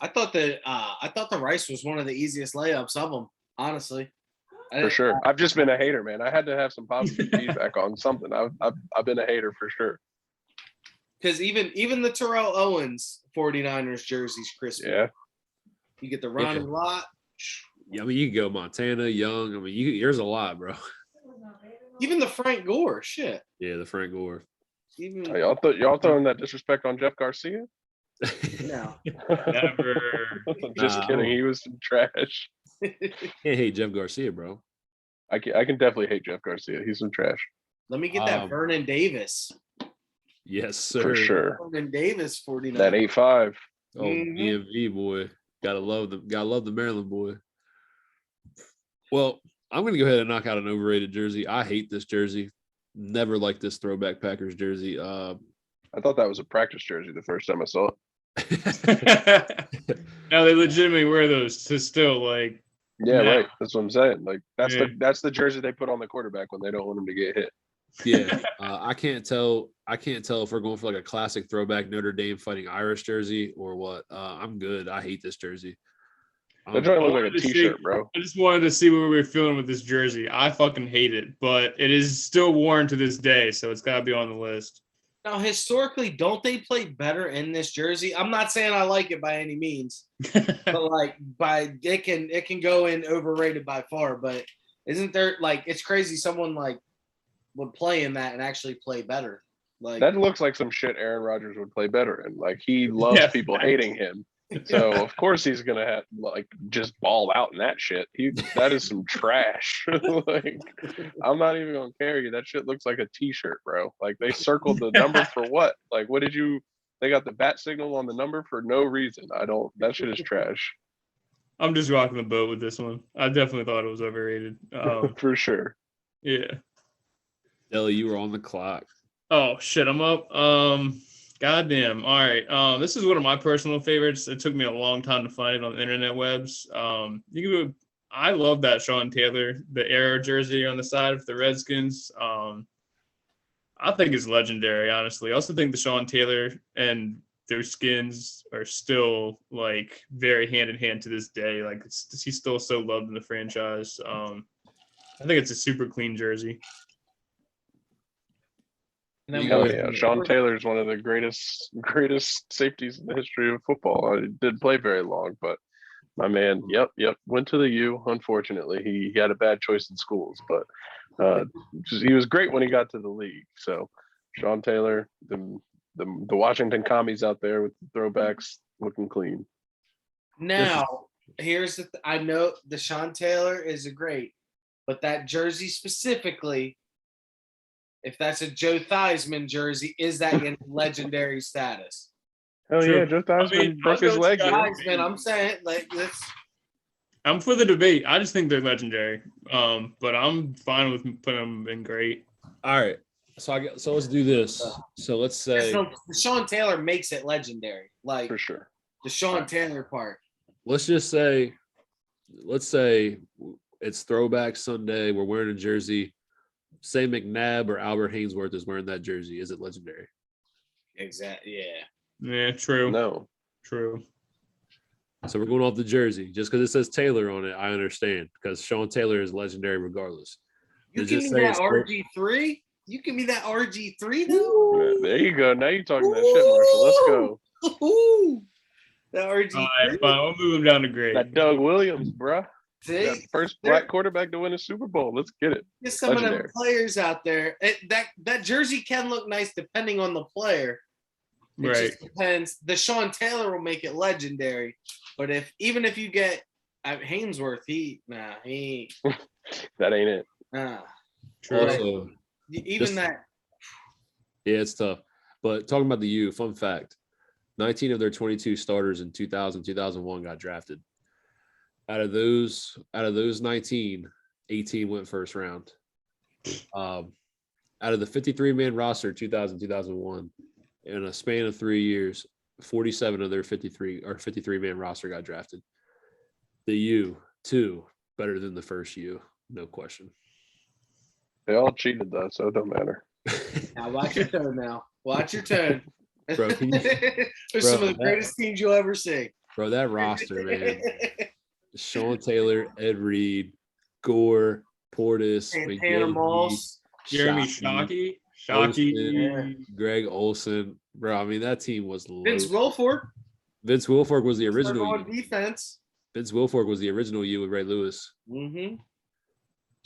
I thought the Rice was one of the easiest layups of them, honestly. For sure. I've just been a hater, man. I had to have some positive feedback on something. I've been a hater for sure. Because even the Terrell Owens 49ers jersey's crispy. Yeah. You get the Ronnie Lott. Yeah, I mean, you can go Montana, Young. I mean, there's a lot, bro. Even the Frank Gore, shit. Yeah, the Frank Gore. Even y'all throwing that disrespect on Jeff Garcia? No. Never. Just kidding. He was some trash. Can't hate Jeff Garcia, bro. I can definitely hate Jeff Garcia. He's some trash. Let me get that Vernon Davis. Yes, sir. For sure. Vernon Davis 49. That 8-5. Oh, DMV boy. Gotta love the Maryland boy. Well, I'm gonna go ahead and knock out an overrated jersey. I hate this jersey. Never liked this throwback Packers jersey. I thought that was a practice jersey the first time I saw it. Now they legitimately wear those to still like. Yeah, right. That's what I'm saying. Like that's the jersey they put on the quarterback when they don't want him to get hit. Yeah, I can't tell if we're going for like a classic throwback Notre Dame Fighting Irish jersey or what. I'm good. I hate this jersey. That joint looks like a t-shirt, bro. I just wanted to see what we were feeling with this jersey. I fucking hate it, but it is still worn to this day, so it's got to be on the list. Now, historically, don't they play better in this jersey? I'm not saying I like it by any means, but like it can go in overrated by far. But isn't there like it's crazy someone like would play in that and actually play better? Like that looks like some shit Aaron Rodgers would play better in. Like he loves people hating him. So of course he's gonna have like just ball out in that shit. That is some trash. Like I'm not even gonna carry you. That shit looks like a t-shirt, bro. Like they circled the number for what? Like what did you? They got the bat signal on the number for no reason. That shit is trash. I'm just rocking the boat with this one. I definitely thought it was overrated. For sure. Yeah. Ellie, you were on the clock. Oh shit, I'm up. Goddamn. All right. This is one of my personal favorites. It took me a long time to find it on the internet webs. I love that Sean Taylor, the Arrow jersey on the side of the Redskins. I think it's legendary, honestly. I also think the Sean Taylor and their skins are still like very hand in hand to this day. Like he's still so loved in the franchise. I think it's a super clean jersey. Sean Taylor is one of the greatest safeties in the history of football. He didn't play very long, but my man, yep, went to the U. Unfortunately, he had a bad choice in schools, but he was great when he got to the league. So, Sean Taylor, the Washington commies out there with the throwbacks looking clean. Now, here's I know the Sean Taylor is a great, but that jersey specifically. If that's a Joe Theismann jersey, is that in legendary status? Hell yeah, Joe Theismann broke his leg. Theismann, I'm saying like this. I'm for the debate. I just think they're legendary. But I'm fine with putting them in great. All right. So let's do this. So let's say the Sean Taylor makes it legendary. Like for sure. The Sean Taylor part. Let's say it's Throwback Sunday. We're wearing a jersey. Say McNabb or Albert Hainsworth is wearing that jersey. Is it legendary? Exactly. Yeah. Yeah, true. No. True. So we're going off the jersey. Just because it says Taylor on it, I understand. Because Sean Taylor is legendary regardless. You Does give it me say that it's RG3? You give me that RG3 though? There you go. Now you're talking that shit, Marshall. Let's go. Ooh, that All RG3. right, fine. We'll move him down to great. That Doug Williams, bruh. That See, first black quarterback to win a Super Bowl. Let's get it. get some of them Legendary. players out there. That jersey can look nice depending on the player. It Right. just depends. The Sean Taylor will make it legendary. But even if you get Hainsworth, he That ain't it. True. Also, even Just- that. yeah, it's tough. But talking about the U, fun fact: 19 of their 22 starters in 2000, 2001 got drafted. Out of those 19, 18 went first round. Out of the 53-man roster, 2000, 2001, in a span of 3 years, 47 of their 53-man roster got drafted. The U, 2, better than the first U, no question. They all cheated though, so it don't matter. Now watch your tone. Now watch your tone. Bro, They're bro, some of the that- greatest teams you'll ever see. Bro, that roster, man. Sean Taylor, Ed Reed, Gore, Portis, Santana McGahee, Moss. Jeremy Shockey, Shockey. Greg Olson. Bro, I mean, that team was Vince loaded. Wilfork. Vince Wilfork was the original On U. defense. Vince Wilfork was the original U with Ray Lewis. Mm-hmm.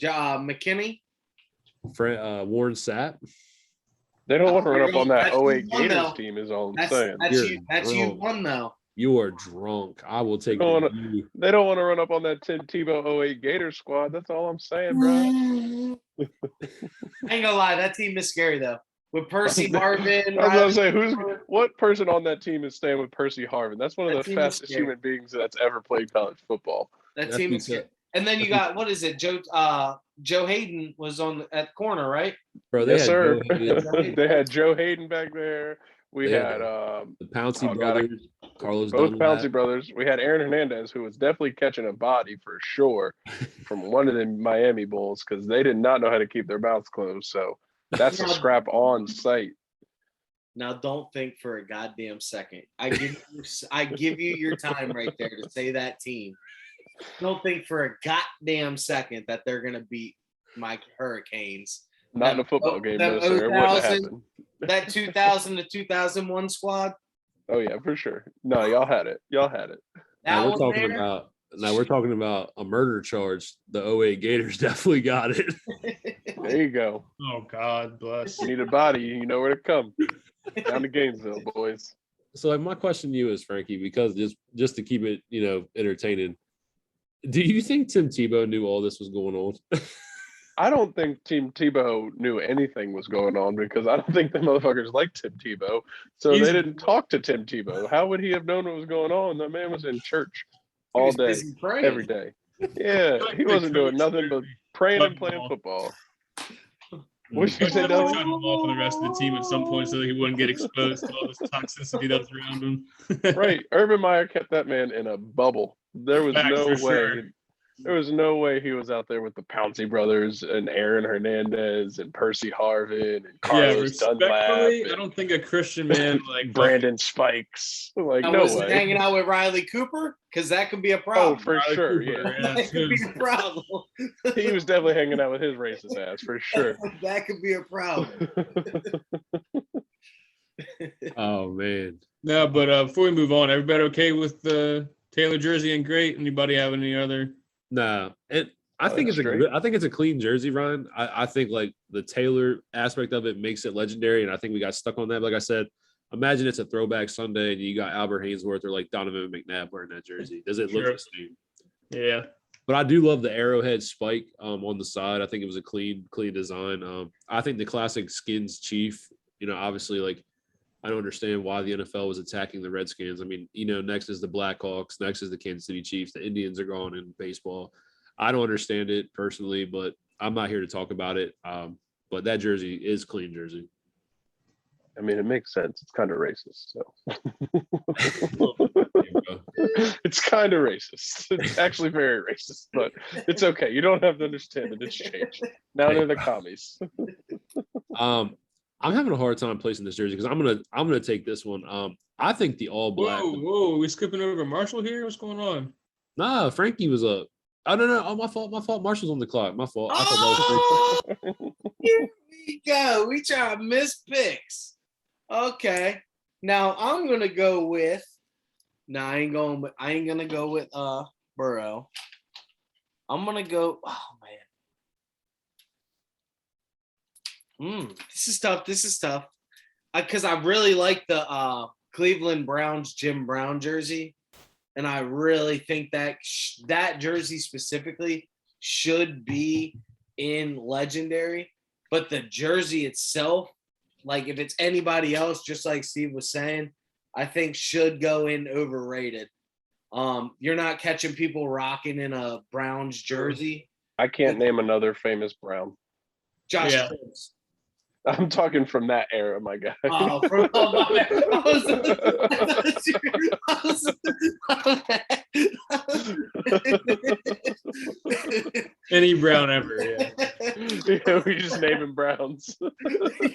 McKinney. Warren Sapp. They don't want to run up on that That's 08 one, Gators though. team is all I'm That's saying. that's you drunk. one though. You are drunk. I will take Go on. the U. They don't want to run up on that Tim Tebow 08 Gators squad. That's all I'm saying, bro. I ain't gonna lie, that team is scary though. With Percy Harvin. I was gonna Riley say, Cooper. what person on that team is staying with Percy Harvin? That's one of That the team is fastest scary. human beings that's ever played college football. That That's team is because- scary. And then you got what is it? Joe Hayden was at corner, right? Bro, they Yes, had sir. Joe Hayden, They had Joe Hayden back there. We They had had the Pouncey oh, God, brothers, Carlos both Dunlap. Pouncey brothers. We had Aaron Hernandez, who was definitely catching a body for sure from one of the Miami Bulls because they did not know how to keep their mouths closed. So that's a Now- scrap on site. Now don't think for a goddamn second. I give you your time right there to say that team. Don't think for a goddamn second that they're gonna beat my Hurricanes. Not in a football game, no, That sir. It wouldn't 2000 happen. That 2000 to 2001 squad. Oh yeah, for sure. No, y'all had it. Y'all had it. Now That we're one talking there, about a murder charge. The 08 Gators definitely got it. There you go. Oh God bless. You need a body, you know where to come. Down to Gainesville, boys. So like my question to you is, Frankie, because just to keep it, entertaining, do you think Tim Tebow knew all this was going on? I don't think Team Tebow knew anything was going on because I don't think the motherfuckers like Tim Tebow. So He's- they didn't talk to Tim Tebow. How would he have known what was going on? That man was in church he all was day, busy praying. every day. Yeah, he wasn't doing nothing but praying and playing football. What you He say, was Dudley? trying to off on the rest of the team at some point so that he wouldn't get exposed to all this toxicity that was around him. Right. Urban Meyer kept that man in a bubble. There was Facts, no for way. sure. There was no way he was out there with the Pouncey brothers and Aaron Hernandez and Percy Harvin and Yeah, Carlos Dunlap respectfully, I and don't think a Christian man like Brandon Spikes. Like, I no wasn't way. hanging out with Riley Cooper because that could be a Oh, problem. for Riley sure. Cooper, Yeah. That could be a problem. He was definitely hanging out with his racist ass for sure. That could be a problem. Oh man. No, but before we move on, everybody okay with the Taylor jersey and great? Anybody have any other? Nah. And I Oh, think that's it's straight. I think it's a clean jersey, Ryan. I think like the Taylor aspect of it makes it legendary, and I think we got stuck on that. But like I said, imagine it's a throwback Sunday and you got Albert Hainsworth or like Donovan McNabb wearing that jersey. Does it look Sure. the same? Yeah, But I do love the arrowhead spike on the side. I think it was a clean design. I think the classic skins chief, obviously like I don't understand why the NFL was attacking the Redskins. I mean, next is the Blackhawks, next is the Kansas City Chiefs. The Indians are gone in baseball. I don't understand it personally, but I'm not here to talk about it. But that jersey is clean jersey. I mean, it makes sense. It's kind of racist. So it's kind of racist. It's actually very racist, but it's okay. You don't have to understand it. It's changed. Now they're the commies. I'm having a hard time placing this jersey because I'm gonna take this one. I think the all black. Whoa, we skipping over Marshall here? What's going on? Nah, Frankie was up. Oh no, oh my fault. Marshall's on the clock. My fault. I thought Oh, here we go. We try to miss picks. Okay. Now I'm gonna go with. No, I ain't gonna go with Burrow. I'm gonna go. Oh man. This is tough. Because I really like the Cleveland Browns Jim Brown jersey, and I really think that that jersey specifically should be in Legendary. But the jersey itself, like if it's anybody else, just like Steve was saying, I think should go in overrated. You're not catching people rocking in a Browns jersey. I can't name another famous Brown. Josh Yeah. Jacobs. I'm talking from that era, my guy. Oh, Any Brown ever, yeah. Yeah, we just naming Browns.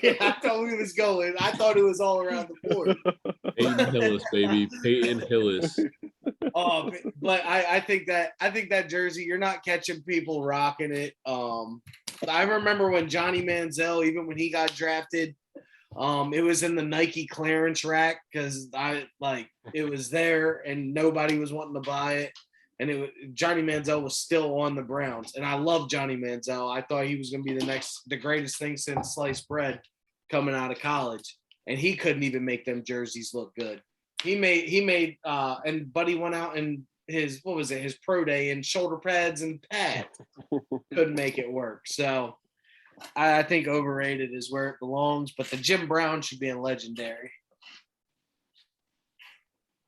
Yeah, I thought we was going. I thought it was all around the board. Peyton Hillis, baby. Peyton Hillis. Oh, but I think that jersey, you're not catching people rocking it. I remember when Johnny Manziel, even when he got drafted, it was in the Nike clearance rack because it was there and nobody was wanting to buy it. And Johnny Manziel was still on the Browns. And I love Johnny Manziel. I thought he was going to be the greatest thing since sliced bread coming out of college. And he couldn't even make them jerseys look good. He made and Buddy went out and his pro day in shoulder pads and pads. Couldn't make it work. So I think overrated is where it belongs, but the Jim Brown should be in Legendary.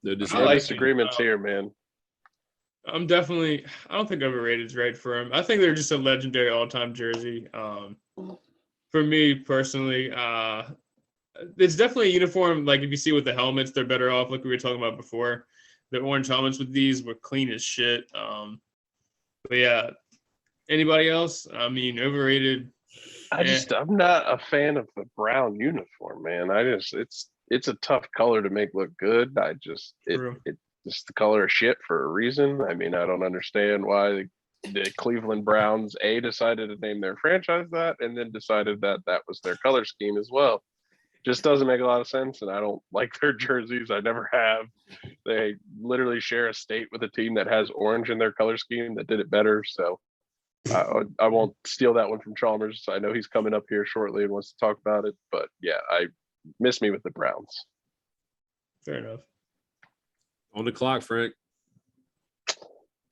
No disagreements here, man. I don't think overrated is right for him. I think they're just a legendary all-time jersey. For me personally, it's definitely a uniform. Like if you see with the helmets, they're better off. Like we were talking about before, the orange helmets with these were clean as shit. But yeah, anybody else? I mean, overrated. I'm not a fan of the brown uniform, man. It's a tough color to make look good. It's just the color of shit for a reason. I mean, I don't understand why the Cleveland Browns decided to name their franchise that, and then decided that was their color scheme as well. Just doesn't make a lot of sense, and I don't like their jerseys. I never have. They literally share a state with a team that has orange in their color scheme that did it better. So I won't steal that one from Chalmers. I know he's coming up here shortly and wants to talk about it. But yeah, I miss me with the Browns. Fair enough. On the clock, Frank.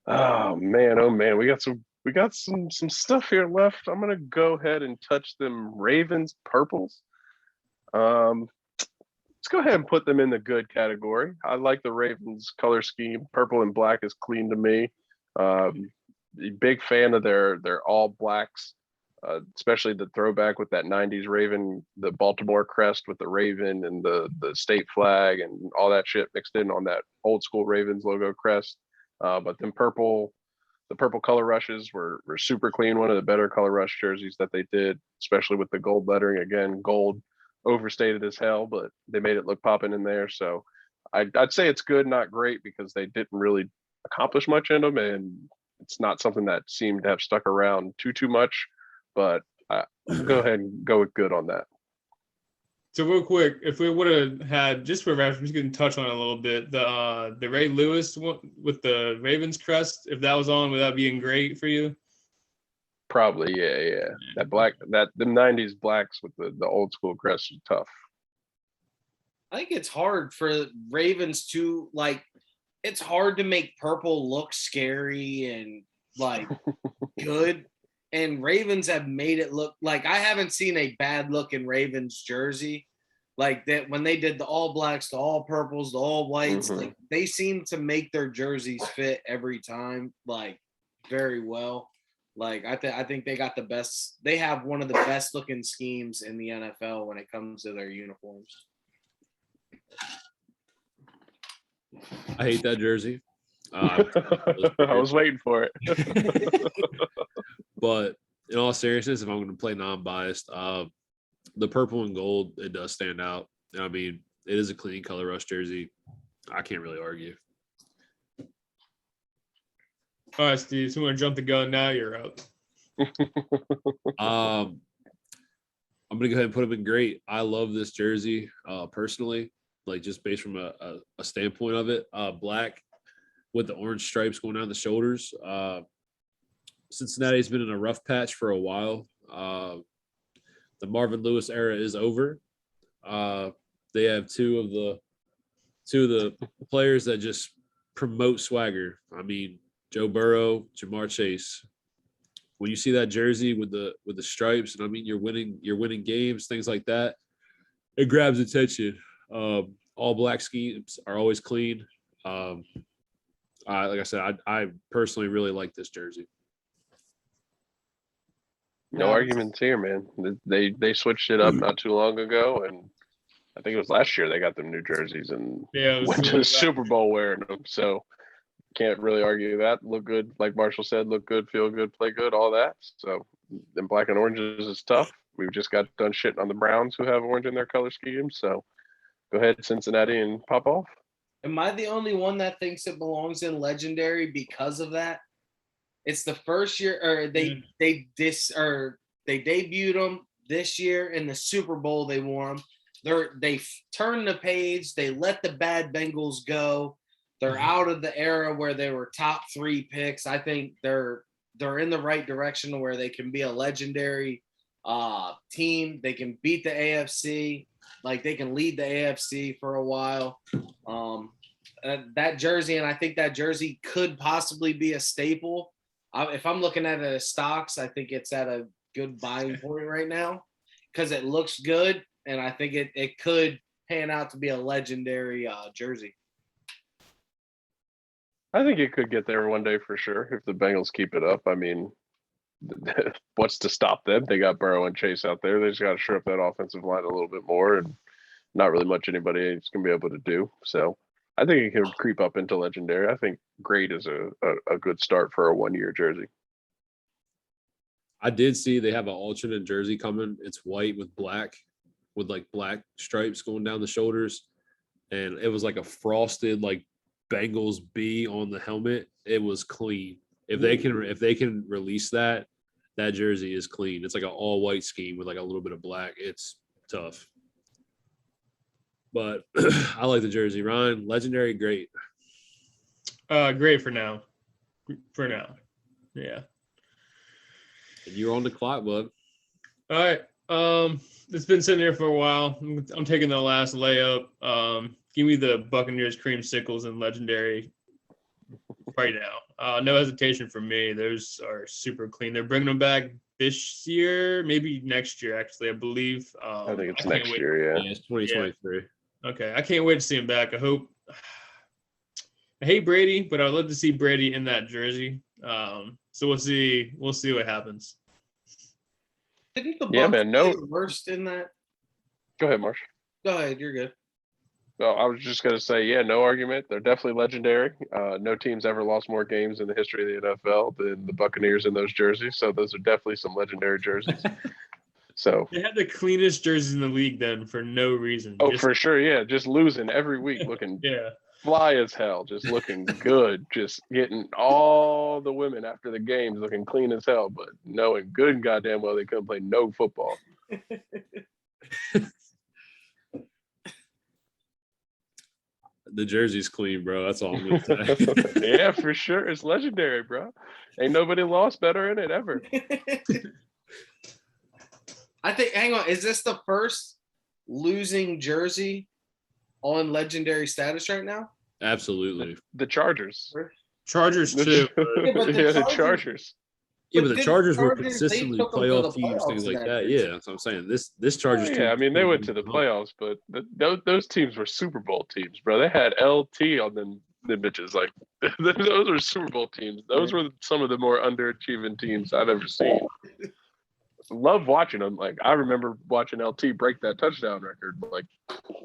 Oh man, we got some stuff here left. I'm gonna go ahead and touch them Ravens purples. Let's go ahead and put them in the good category. I like the Ravens color scheme. Purple and black is clean to me. Big fan of their all blacks, especially the throwback with that 90s Raven, the Baltimore crest with the Raven and the state flag and all that shit mixed in on that old school Ravens logo crest. But the purple color rushes were super clean. One of the better color rush jerseys that they did, especially with the gold lettering. Again, gold overstated as hell, but they made it look popping in there. So I'd say it's good, not great, because they didn't really accomplish much in them, and it's not something that seemed to have stuck around too much. But go ahead and go with good on that. So real quick, if we would have had, just for reference, you can touch on it a little bit, the Ray Lewis one with the Ravens crest, if that was on, would that being great for you? Probably, yeah. That the 90s blacks with the old school crest is tough. I think it's hard for Ravens to it's hard to make purple look scary and good. And Ravens have made it look like I haven't seen a bad looking Ravens jersey like that when they did the all blacks, the all purples, the all whites. Like they seem to make their jerseys fit every time, very well. I think they got the best. They have one of the best looking schemes in the NFL when it comes to their uniforms. I hate that jersey. I was waiting for it. But in all seriousness, if I'm going to play non-biased, the purple and gold, it does stand out. I mean, it is a clean color rush jersey. I can't really argue. All right, Steve. So you want to jump the gun now? You're up. I'm gonna go ahead and put him in great. I love this jersey personally, like just based from a standpoint of it. Black with the orange stripes going down the shoulders. Cincinnati's been in a rough patch for a while. The Marvin Lewis era is over. They have two of the players that just promote swagger. I mean, Joe Burrow, Jamar Chase. When you see that jersey with the stripes, and I mean you're winning games, things like that, it grabs attention. All black schemes are always clean. Like I said, I personally really like this jersey. No arguments here, man. They switched it up not too long ago, and I think it was last year they got them new jerseys and went to the Super Bowl wearing them. So can't really argue that. Look good, like Marshall said, look good, feel good, play good, all that. So then black and oranges is tough. We've just got done shitting on the Browns who have orange in their color scheme. So go ahead, Cincinnati, and pop off. Am I the only one that thinks it belongs in legendary because of that? It's the first year, or they debuted them this year in the Super Bowl. They wore them. They turned the page. They let the bad Bengals go. They're out of the era where they were top 3 picks. I think they're in the right direction where they can be a legendary team. They can beat the AFC. Like they can lead the AFC for a while. That jersey, and I think that jersey could possibly be a staple. If I'm looking at it as stocks, I think it's at a good buying point right now because it looks good, and I think it could pan out to be a legendary jersey. I think it could get there one day for sure if the Bengals keep it up. I mean, what's to stop them? They got Burrow and Chase out there. They just got to shore up that offensive line a little bit more, and not really much anybody is going to be able to do. So I think it could creep up into legendary. I think great is a good start for a 1-year jersey. I did see they have an alternate jersey coming. It's white with black stripes going down the shoulders. And it was like a frosted like Bengals B on the helmet. It was clean. If they can release that jersey is clean. It's like an all white scheme with like a little bit of black. It's tough. But I like the jersey. Ryan, legendary, great. Great for now. Yeah. And you're on the clock, bud. All right. It's been sitting there for a while. I'm taking the last layup. Give me the Buccaneers creamsicles and legendary right now. No hesitation for me. Those are super clean. They're bringing them back this year, maybe next year, actually, I believe. I think it's next year, yeah. It's 2023. Yeah. Okay, I can't wait to see him back. I hate Brady, but I'd love to see Brady in that jersey. So we'll see what happens. Didn't the Bucs man, play the worst in that? Go ahead, Marsh. Go ahead, you're good. Well, I was just going to say, yeah, no argument. They're definitely legendary. No team's ever lost more games in the history of the NFL than the Buccaneers in those jerseys. So those are definitely some legendary jerseys. So they had the cleanest jerseys in the league then for no reason. For sure, yeah. Just losing every week, looking fly as hell, just looking good, just getting all the women after the games looking clean as hell, but knowing good and goddamn well they couldn't play no football. The jersey's clean, bro. That's all I'm gonna say. Yeah, for sure. It's legendary, bro. Ain't nobody lost better in it ever. I think, hang on, is this the first losing jersey on legendary status right now? Absolutely. The Chargers. Chargers too. The Chargers. Yeah, but the Chargers were consistently playoff teams, things like that. Yeah, that's what I'm saying. This Chargers team. Yeah, I mean, they went to the playoffs, but those teams were Super Bowl teams, bro. They had LT on them bitches. Like, those were Super Bowl teams. Those were some of the more underachieving teams I've ever seen. Love watching them. Like, I remember watching LT break that touchdown record. Like,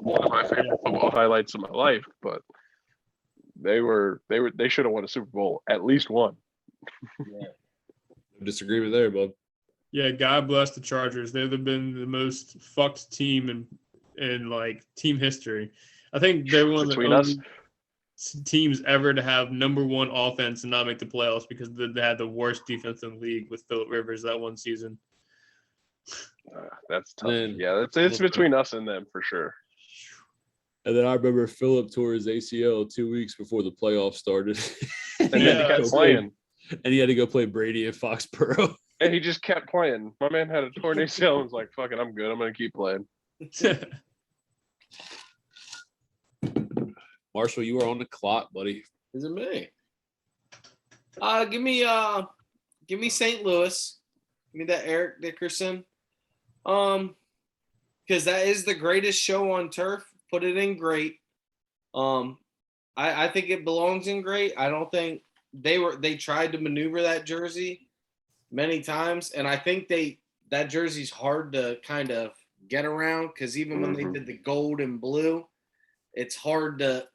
one of my favorite football highlights of my life. But they should have won a Super Bowl, at least one. Yeah. Disagreement there, bud. Yeah, God bless the Chargers. They've been the most fucked team in like team history. I think they're one of the Between us, only teams ever to have number one offense and not make the playoffs because they had the worst defense in the league with Phillip Rivers that one season. that's tough. Then- Yeah, it's between us and them for sure. And then I remember Phillip tore his ACL 2 weeks before the playoffs started. And Yeah, then he kept that's playing. And he had to go play Brady at Foxborough. And he just kept playing. My man had a torn ACL and was like, fuck it, I'm good. I'm going to keep playing. Marshall, you are on the clock, buddy. Is it me? Give me St. Louis. Give me that Eric Dickerson. Because that is the greatest show on turf. Put it in great. I think it belongs in great. I don't think they tried to maneuver that jersey many times, and I think that jersey's hard to kind of get around because even when they did the gold and blue, it's hard to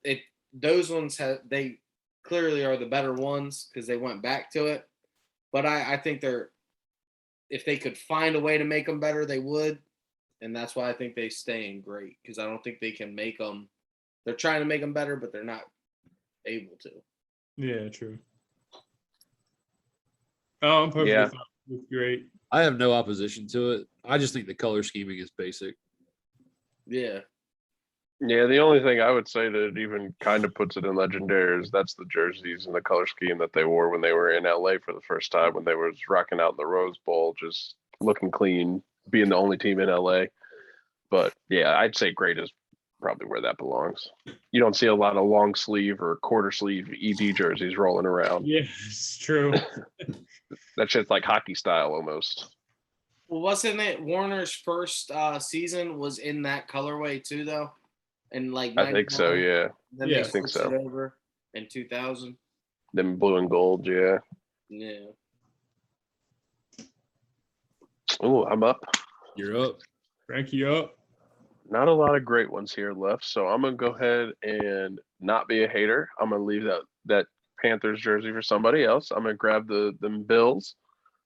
those ones they clearly are the better ones because they went back to it. But I think if they could find a way to make them better, they would. And that's why I think they stay in great because I don't think they can make them. They're trying to make them better, but they're not able to. Yeah, true. Oh, I'm perfectly fine with great. I have no opposition to it. I just think the color scheming is basic. Yeah. Yeah, the only thing I would say that even kind of puts it in legendary is that's the jerseys and the color scheme that they wore when they were in LA for the first time, when they was rocking out in the Rose Bowl, just looking clean, being the only team in LA. But yeah, I'd say great is probably where that belongs. You don't see a lot of long sleeve or quarter sleeve ED jerseys rolling around. Yeah, it's true. That shit's like hockey style almost. Well, wasn't it Warner's first season was in that colorway too, though? And like I think so, yeah. Then Yeah, they I think switched so. it over in 2000. Them blue and gold, yeah. Yeah. Oh, I'm up. You're up. Frankie up. Not a lot of great ones here left, so I'm gonna go ahead and not be a hater. I'm gonna leave that Panthers jersey for somebody else. I'm gonna grab them Bills.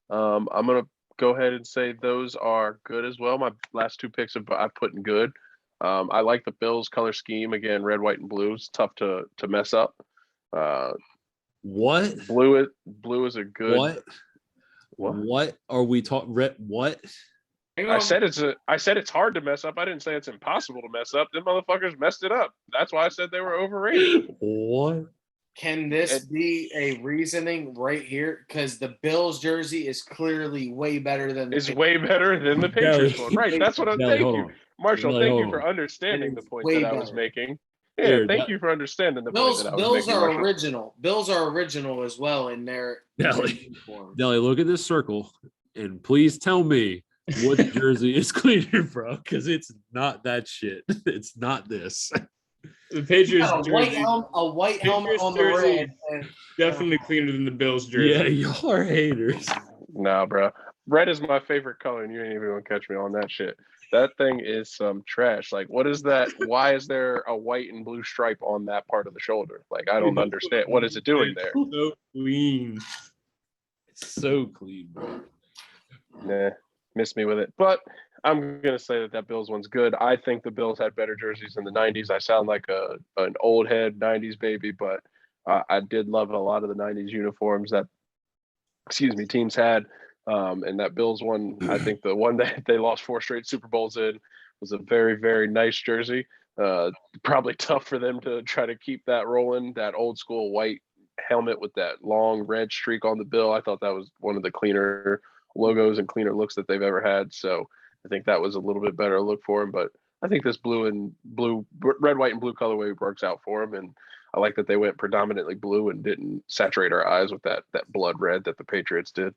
I'm gonna go ahead and say those are good as well. My last two picks I put in good. I like the Bills color scheme again, red, white, and blue. It's tough to mess up. What? Blue is a good. What? What are we talking? What? I said it's hard to mess up. I didn't say it's impossible to mess up. Them motherfuckers messed it up. That's why I said they were overrated. What? Can this be a reasoning right here? Because the Bills jersey is clearly way better than It's way better than the Patriots one. Right. That's what I'm Nelly, thank hold you. on. Marshall, Nelly, thank hold you for on. understanding the It's point way that I was better. making. Yeah, Here, thank you for understanding the point that I was Bills making. are Marshall. original. Bills are original as well in their Nelly. uniform. Nelly, look at this circle and please tell me what jersey is cleaner, bro, because it's not that shit. It's not this. The Patriots A white jersey helmet Patriots on the jersey. red. And definitely cleaner than the Bills jersey. Yeah, y'all are haters. Nah, bro. Red is my favorite color, and you ain't even gonna catch me on that shit. That thing is some trash. Like, what is that? Why is there a white and blue stripe on that part of the shoulder? Like, I don't understand. What is it doing there? So clean. It's so clean, bro. Nah, miss me with it. But I'm gonna say that Bills one's good. I think the Bills had better jerseys in the '90s. I sound like an old head '90s baby, but I did love a lot of the '90s uniforms that, teams had. And that Bills one, I think the one that they lost 4 straight Super Bowls in was a very, very nice jersey. Probably tough for them to try to keep that rolling. That old school white helmet with that long red streak on the bill. I thought that was one of the cleaner logos and cleaner looks that they've ever had. So I think that was a little bit better look for him. But I think this red, white, and blue colorway works out for him. And I like that they went predominantly blue and didn't saturate our eyes with that blood red that the Patriots did.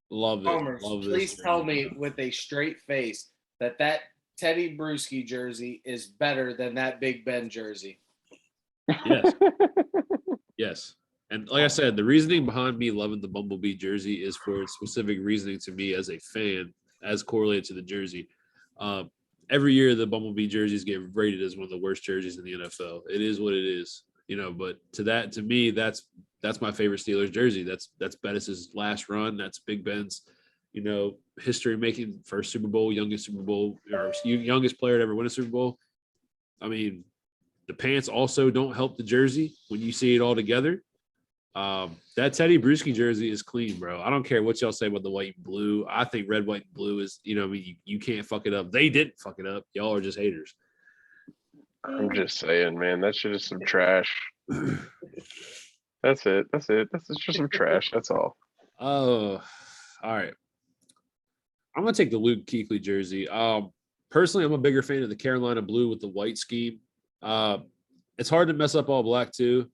Love it. Palmer, Love this please tell jersey. me with a straight face that Teddy Bruschi jersey is better than that Big Ben jersey. Yes. Yes. And like I said, the reasoning behind me loving the Bumblebee jersey is for its specific reasoning to me as a fan, as correlated to the jersey. Every year, the Bumblebee jerseys get rated as one of the worst jerseys in the NFL. It is what it is, but to me, that's my favorite Steelers jersey. That's Bettis's last run. That's Big Ben's history making first Super Bowl, youngest Super Bowl, or youngest player to ever win a Super Bowl. I mean, the pants also don't help the jersey when you see it all together. That Teddy Bruschi jersey is clean, bro. I don't care what y'all say about the white and blue. I think red, white, and blue is, you can't fuck it up. They didn't fuck it up. Y'all are just haters. I'm just saying, man, that shit is some trash. That's it. That's just some trash. That's all. Oh, all right. I'm gonna take the Luke Kuechly jersey. Personally, I'm a bigger fan of the Carolina blue with the white scheme. It's hard to mess up all black too.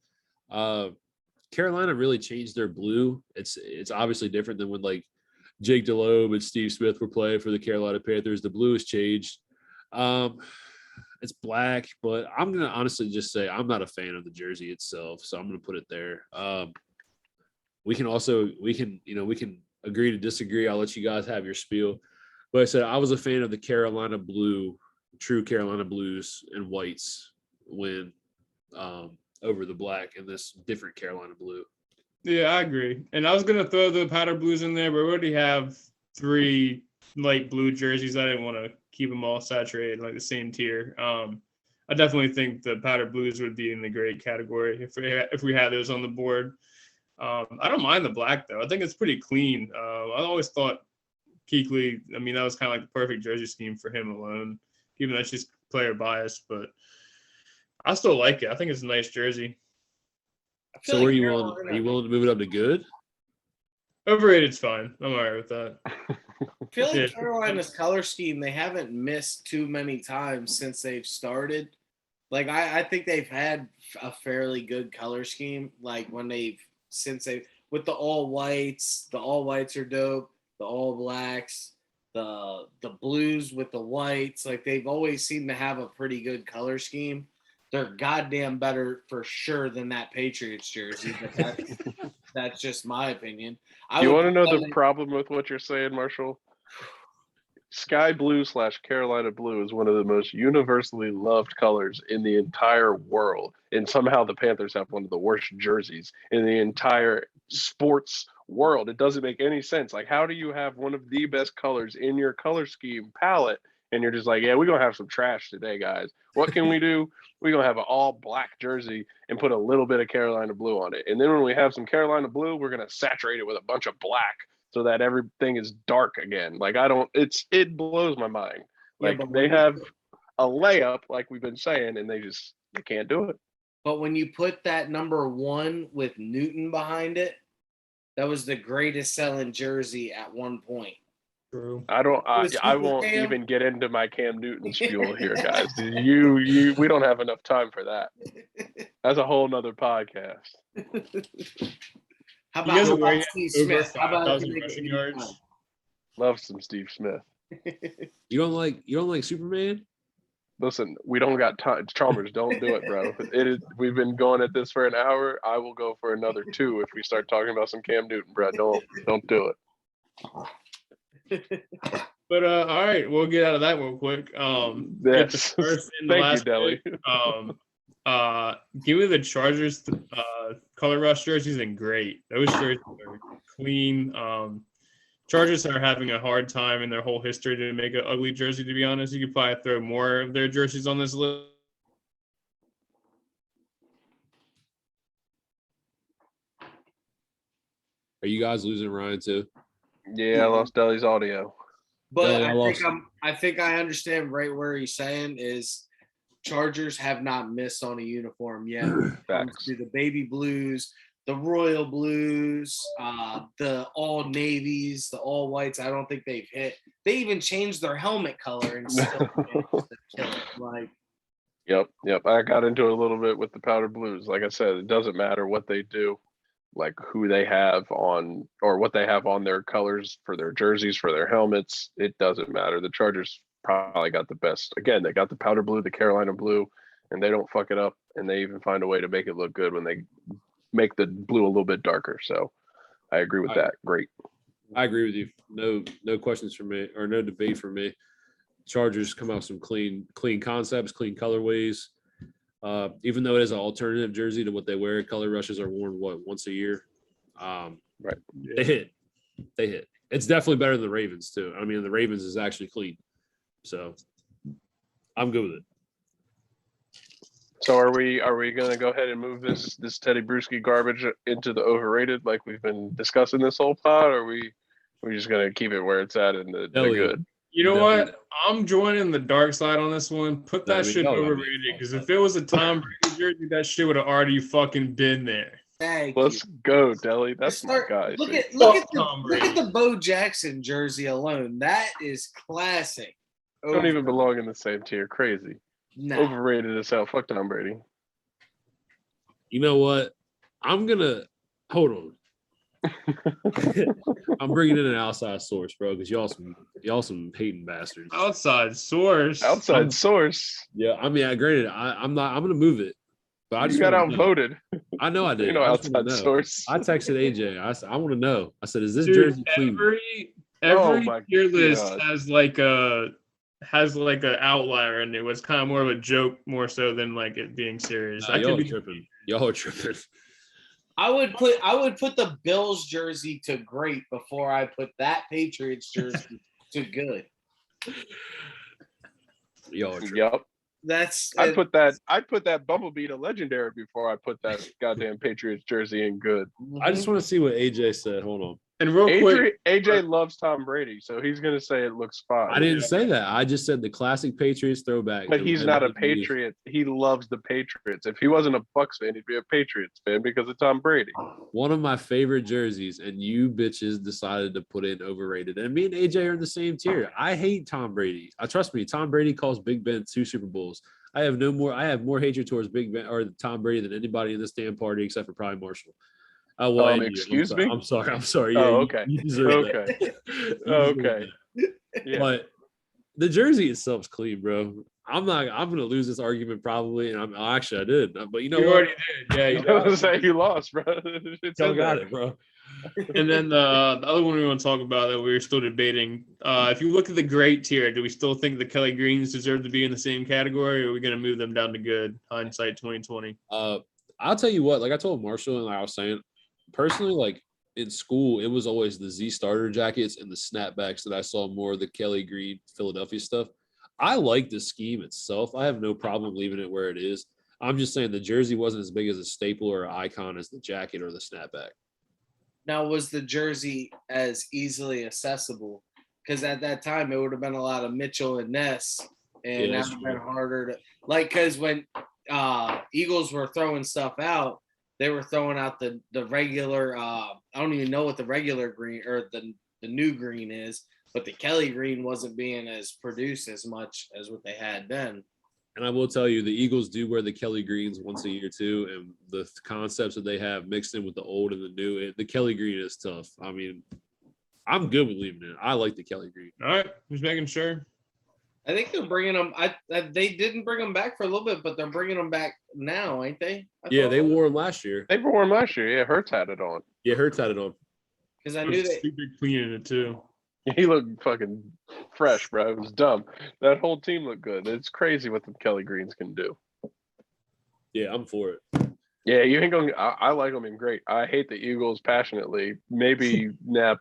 Carolina really changed their blue. It's obviously different than when like Jake DeLobe and Steve Smith were playing for the Carolina Panthers. The blue has changed. It's black, but I'm gonna honestly just say I'm not a fan of the jersey itself, so I'm gonna put it there. We can agree to disagree. I'll let you guys have your spiel. But I said I was a fan of the Carolina blue, true Carolina blues and whites when over the black and this different Carolina blue. Yeah, I agree. And I was gonna throw the powder blues in there, but we already have 3 light blue jerseys. I didn't want to keep them all saturated like the same tier. I definitely think the powder blues would be in the great category if we had those on the board. I don't mind the black though. I think it's pretty clean. I always thought Kuechly, I mean, that was kind of like the perfect jersey scheme for him alone, even though it's just player bias, but I still like it. I think it's a nice jersey. So like are you willing to move it up to good? Overrated's fine. I'm all right with that. I feel like Carolina's color scheme, they haven't missed too many times since they've started. Like, I think they've had a fairly good color scheme. Like, with the all whites are dope. The all blacks, the blues with the whites. Like, they've always seemed to have a pretty good color scheme. They're goddamn better for sure than that Patriots jersey, but that's just my opinion. You want to know the problem with what you're saying, Marshall? Sky blue / Carolina blue is one of the most universally loved colors in the entire world. And somehow the Panthers have one of the worst jerseys in the entire sports world. It doesn't make any sense. Like, how do you have one of the best colors in your color scheme palette? And you're just like, yeah, we're going to have some trash today, guys. What can we do? We're going to have an all black jersey and put a little bit of Carolina blue on it. And then when we have some Carolina blue, we're going to saturate it with a bunch of black so that everything is dark again. Like, it blows my mind. Like, yeah, they have a layup, like we've been saying, and they can't do it. But when you put that number 1 with Newton behind it, that was the greatest selling jersey at one point. True. I won't even get into my Cam Newton spiel here, guys. We don't have enough time for that. That's a whole nother podcast. How about Steve Smith? How about rushing yards? Love some Steve Smith. You don't like Superman? Listen, we don't got time. Chalmers, don't do it, bro. We've been going at this for an hour. I will go for another 2 if we start talking about some Cam Newton, bro. Don't do it. But all right, we'll get out of that real quick. Yes. First and the last Deli. Give me the Chargers color rush jerseys and great. Those jerseys are clean. Chargers are having a hard time in their whole history to make an ugly jersey, to be honest. You could probably throw more of their jerseys on this list. Are you guys losing Ryan too? Yeah, I lost Deli's audio. But I think I understand right where he's saying is Chargers have not missed on a uniform yet. Facts. To the baby blues, the royal blues, the all navies, the all whites. I don't think they've hit. They even changed their helmet color and still like. Yep. I got into it a little bit with the powder blues. Like I said, it doesn't matter what they do, like who they have on or what they have on their colors for their jerseys, for their helmets. It doesn't matter. The Chargers probably got the best. Again, they got the powder blue, the Carolina blue, and they don't fuck it up. And they even find a way to make it look good when they make the blue a little bit darker. So I agree with that. Great. I agree with you. No questions for me, or no debate for me. Chargers come out with some clean concepts, clean colorways. Even though it is an alternative jersey to what they wear, color rushes are worn once a year. Right. They hit. It's definitely better than the Ravens too. I mean, the Ravens is actually clean, so I'm good with it. So are we gonna go ahead and move this Teddy Bruschi garbage into the overrated like we've been discussing this whole pod, or are we just gonna keep it where it's at in the good? You know Definitely. what? I'm joining the dark side on this one. Put that shit y'all gotta be overrated because if it was a Tom Brady jersey, that shit would have already fucking been there. Thank Let's you. go, Deli. That's my guy. Look see? at Tom look at Brady. the Bo Jackson jersey alone. That is classic. Don't even belong in the same tier. Crazy. Nah. Overrated as hell. Fuck Tom Brady. You know what? I'm gonna hold on. I'm bringing in an outside source, bro, because y'all some hating bastards. Outside source. Outside source. Yeah, I mean, granted, I'm not gonna move it, but I You just got wanna know. outvoted. I know I did. You know, I just wanna outside know. source. I texted AJ. I want to know. I said, "Is this Dude, jersey clean?" every my tier list God. has like a outlier in it. It's kind of more of a joke more so than like it being serious. Nah, y'all are tripping. Y'all are tripping. I would put the Bills jersey to great before I put that Patriots jersey to good. Y'all are tripping. Yep. That's I put that Bumblebee to legendary before I put that goddamn Patriots jersey in good. I just want to see what AJ said. Hold on. And real quick, AJ loves Tom Brady, so he's gonna say it looks fine. I didn't say that. I just said the classic Patriots throwback. But the he's red not a with the- Patriot. He loves the Patriots. If he wasn't a Bucks fan, he'd be a Patriots fan because of Tom Brady. One of my favorite jerseys, and you bitches decided to put in overrated. And me and AJ are in the same tier. I hate Tom Brady. Trust me, Tom Brady calls Big Ben 2 Super Bowls. I have more hatred towards Big Ben or Tom Brady than anybody in this damn party except for probably Marshall. Well, and you. Excuse me? I'm sorry. Yeah, Oh, okay. You deserve Okay. that. You deserve Okay. that. Yeah. But the jersey itself's clean, bro. I'm gonna lose this argument probably, and I did. But you know you what? already did. Yeah, you I was say you lost, bro. It's Y'all in got there. it, bro. And then the other one we want to talk about that we were still debating. If you look at the great tier, do we still think the Kelly Greens deserve to be in the same category, or are we going to move them down to good? Hindsight 2020. I'll tell you what. Like I told Marshall, and like I was saying, personally, like in school, it was always the Z starter jackets and the snapbacks that I saw more of the Kelly Green Philadelphia stuff. I like the scheme itself. I have no problem leaving it where it is. I'm just saying the jersey wasn't as big as a staple or an icon as the jacket or the snapback. Now, was the jersey as easily accessible? Because at that time, it would have been a lot of Mitchell and Ness, and that would have been harder to because when Eagles were throwing stuff out, they were throwing out the regular. I don't even know what the regular green or the new green is, but the Kelly green wasn't being as produced as much as what they had then. And I will tell you, the Eagles do wear the Kelly greens once a year too, and the concepts that they have mixed in with the old and the new. The Kelly green is tough. I mean, I'm good with leaving it. I like the Kelly green. All right, just making sure. I think they're bringing them. They didn't bring them back for a little bit, but they're bringing them back now, ain't they? Yeah, they wore them last year. They wore them last year. Yeah, Hurts had it on. Yeah, Hurts had it on. Because I knew they. Super clean in it too. He looked fucking fresh, bro. It was dumb. That whole team looked good. It's crazy what the Kelly Greens can do. Yeah, I'm for it. Yeah, you ain't going. I like them in great. I hate the Eagles passionately. Maybe,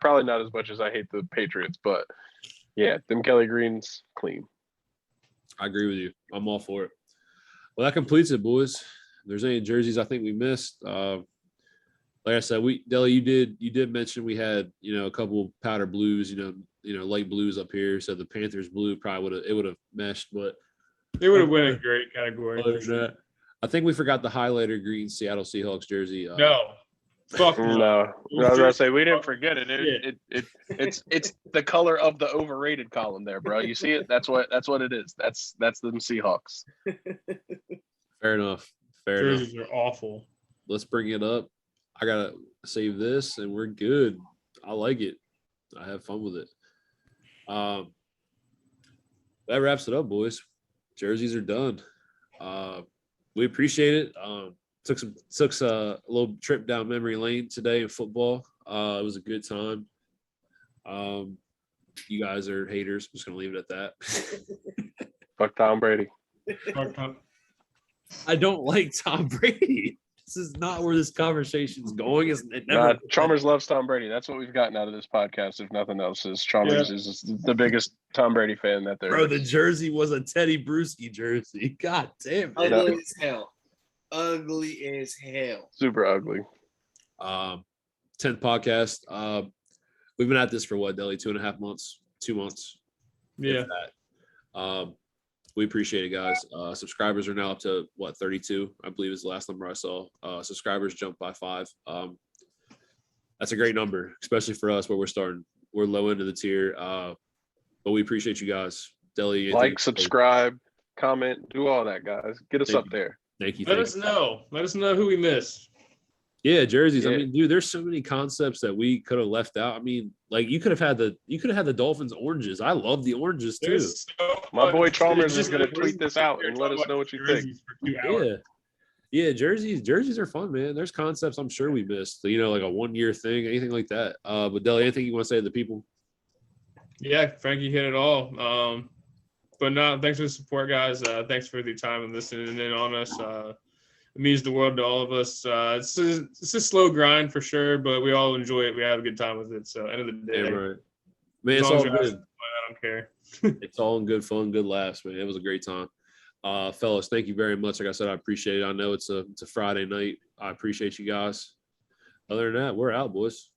probably not as much as I hate the Patriots, but yeah, them Kelly Greens clean. I agree with you. I'm all for it. Well, that completes it, boys. If there's any jerseys I think we missed. Like I said, Deli, you did mention we had a couple powder blues, light blues up here. So the Panthers blue probably would have meshed, but They would have won a great category. other than that, I think we forgot the highlighter green Seattle Seahawks jersey. No, fuck No, I was gonna say we didn't forget it. It's the color of the overrated column there, bro. You see it? That's what it is. That's them Seahawks. Fair enough. Fair enough. jerseys are awful. Let's bring it up. I gotta save this, and we're good. I like it. I have fun with it. That wraps it up, boys. Jerseys are done. We appreciate it. Took a little trip down memory lane today in football. It was a good time. You guys are haters. I'm just gonna leave it at that. Fuck Tom Brady. Fuck Tom. I don't like Tom Brady. This is not where this conversation's going. It Nah, never. Chalmers loves Tom Brady. That's what we've gotten out of this podcast, if nothing else. Is Chalmers is the biggest Tom Brady fan that there Bro, is. the jersey was a Teddy Bruschi jersey. God damn it. Ugly as hell. Ugly as hell. Super ugly. 10th podcast. We've been at this for what, Deli? 2.5 months, 2 months. Yeah. If that. We appreciate it, guys. Subscribers are now up to what, 32, I believe is the last number I saw. Subscribers jumped by 5. That's a great number, especially for us where we're starting. We're low into the tier. But we appreciate you guys. Deli, Like, subscribe, comment, do all that, guys. Get us up there. Thank you. Let us know. Let us know who we missed. Yeah, jerseys. Yeah. I mean, dude, there's so many concepts that we could have left out. I mean, like you could have had the Dolphins oranges. I love the oranges too. There's so My boy much. Chalmers It's is just going to like, tweet this out and let us know what you think. jerseys for 2 hours. Yeah. Jerseys are fun, man. There's concepts I'm sure we missed. You know, like a 1-year thing, anything like that. But Deli, anything you want to say to the people? Yeah, Frankie hit it all. But no, thanks for the support, guys. Thanks for the time and listening in on us. It means the world to all of us. It's a slow grind for sure, but we all enjoy it. We have a good time with it. So end of the day, Yeah, right. Man, as it's long all as you're good. having fun, I don't care. It's all in good fun, good laughs, man. It was a great time. Fellas, thank you very much. Like I said, I appreciate it. I know it's a Friday night. I appreciate you guys. Other than that, we're out, boys.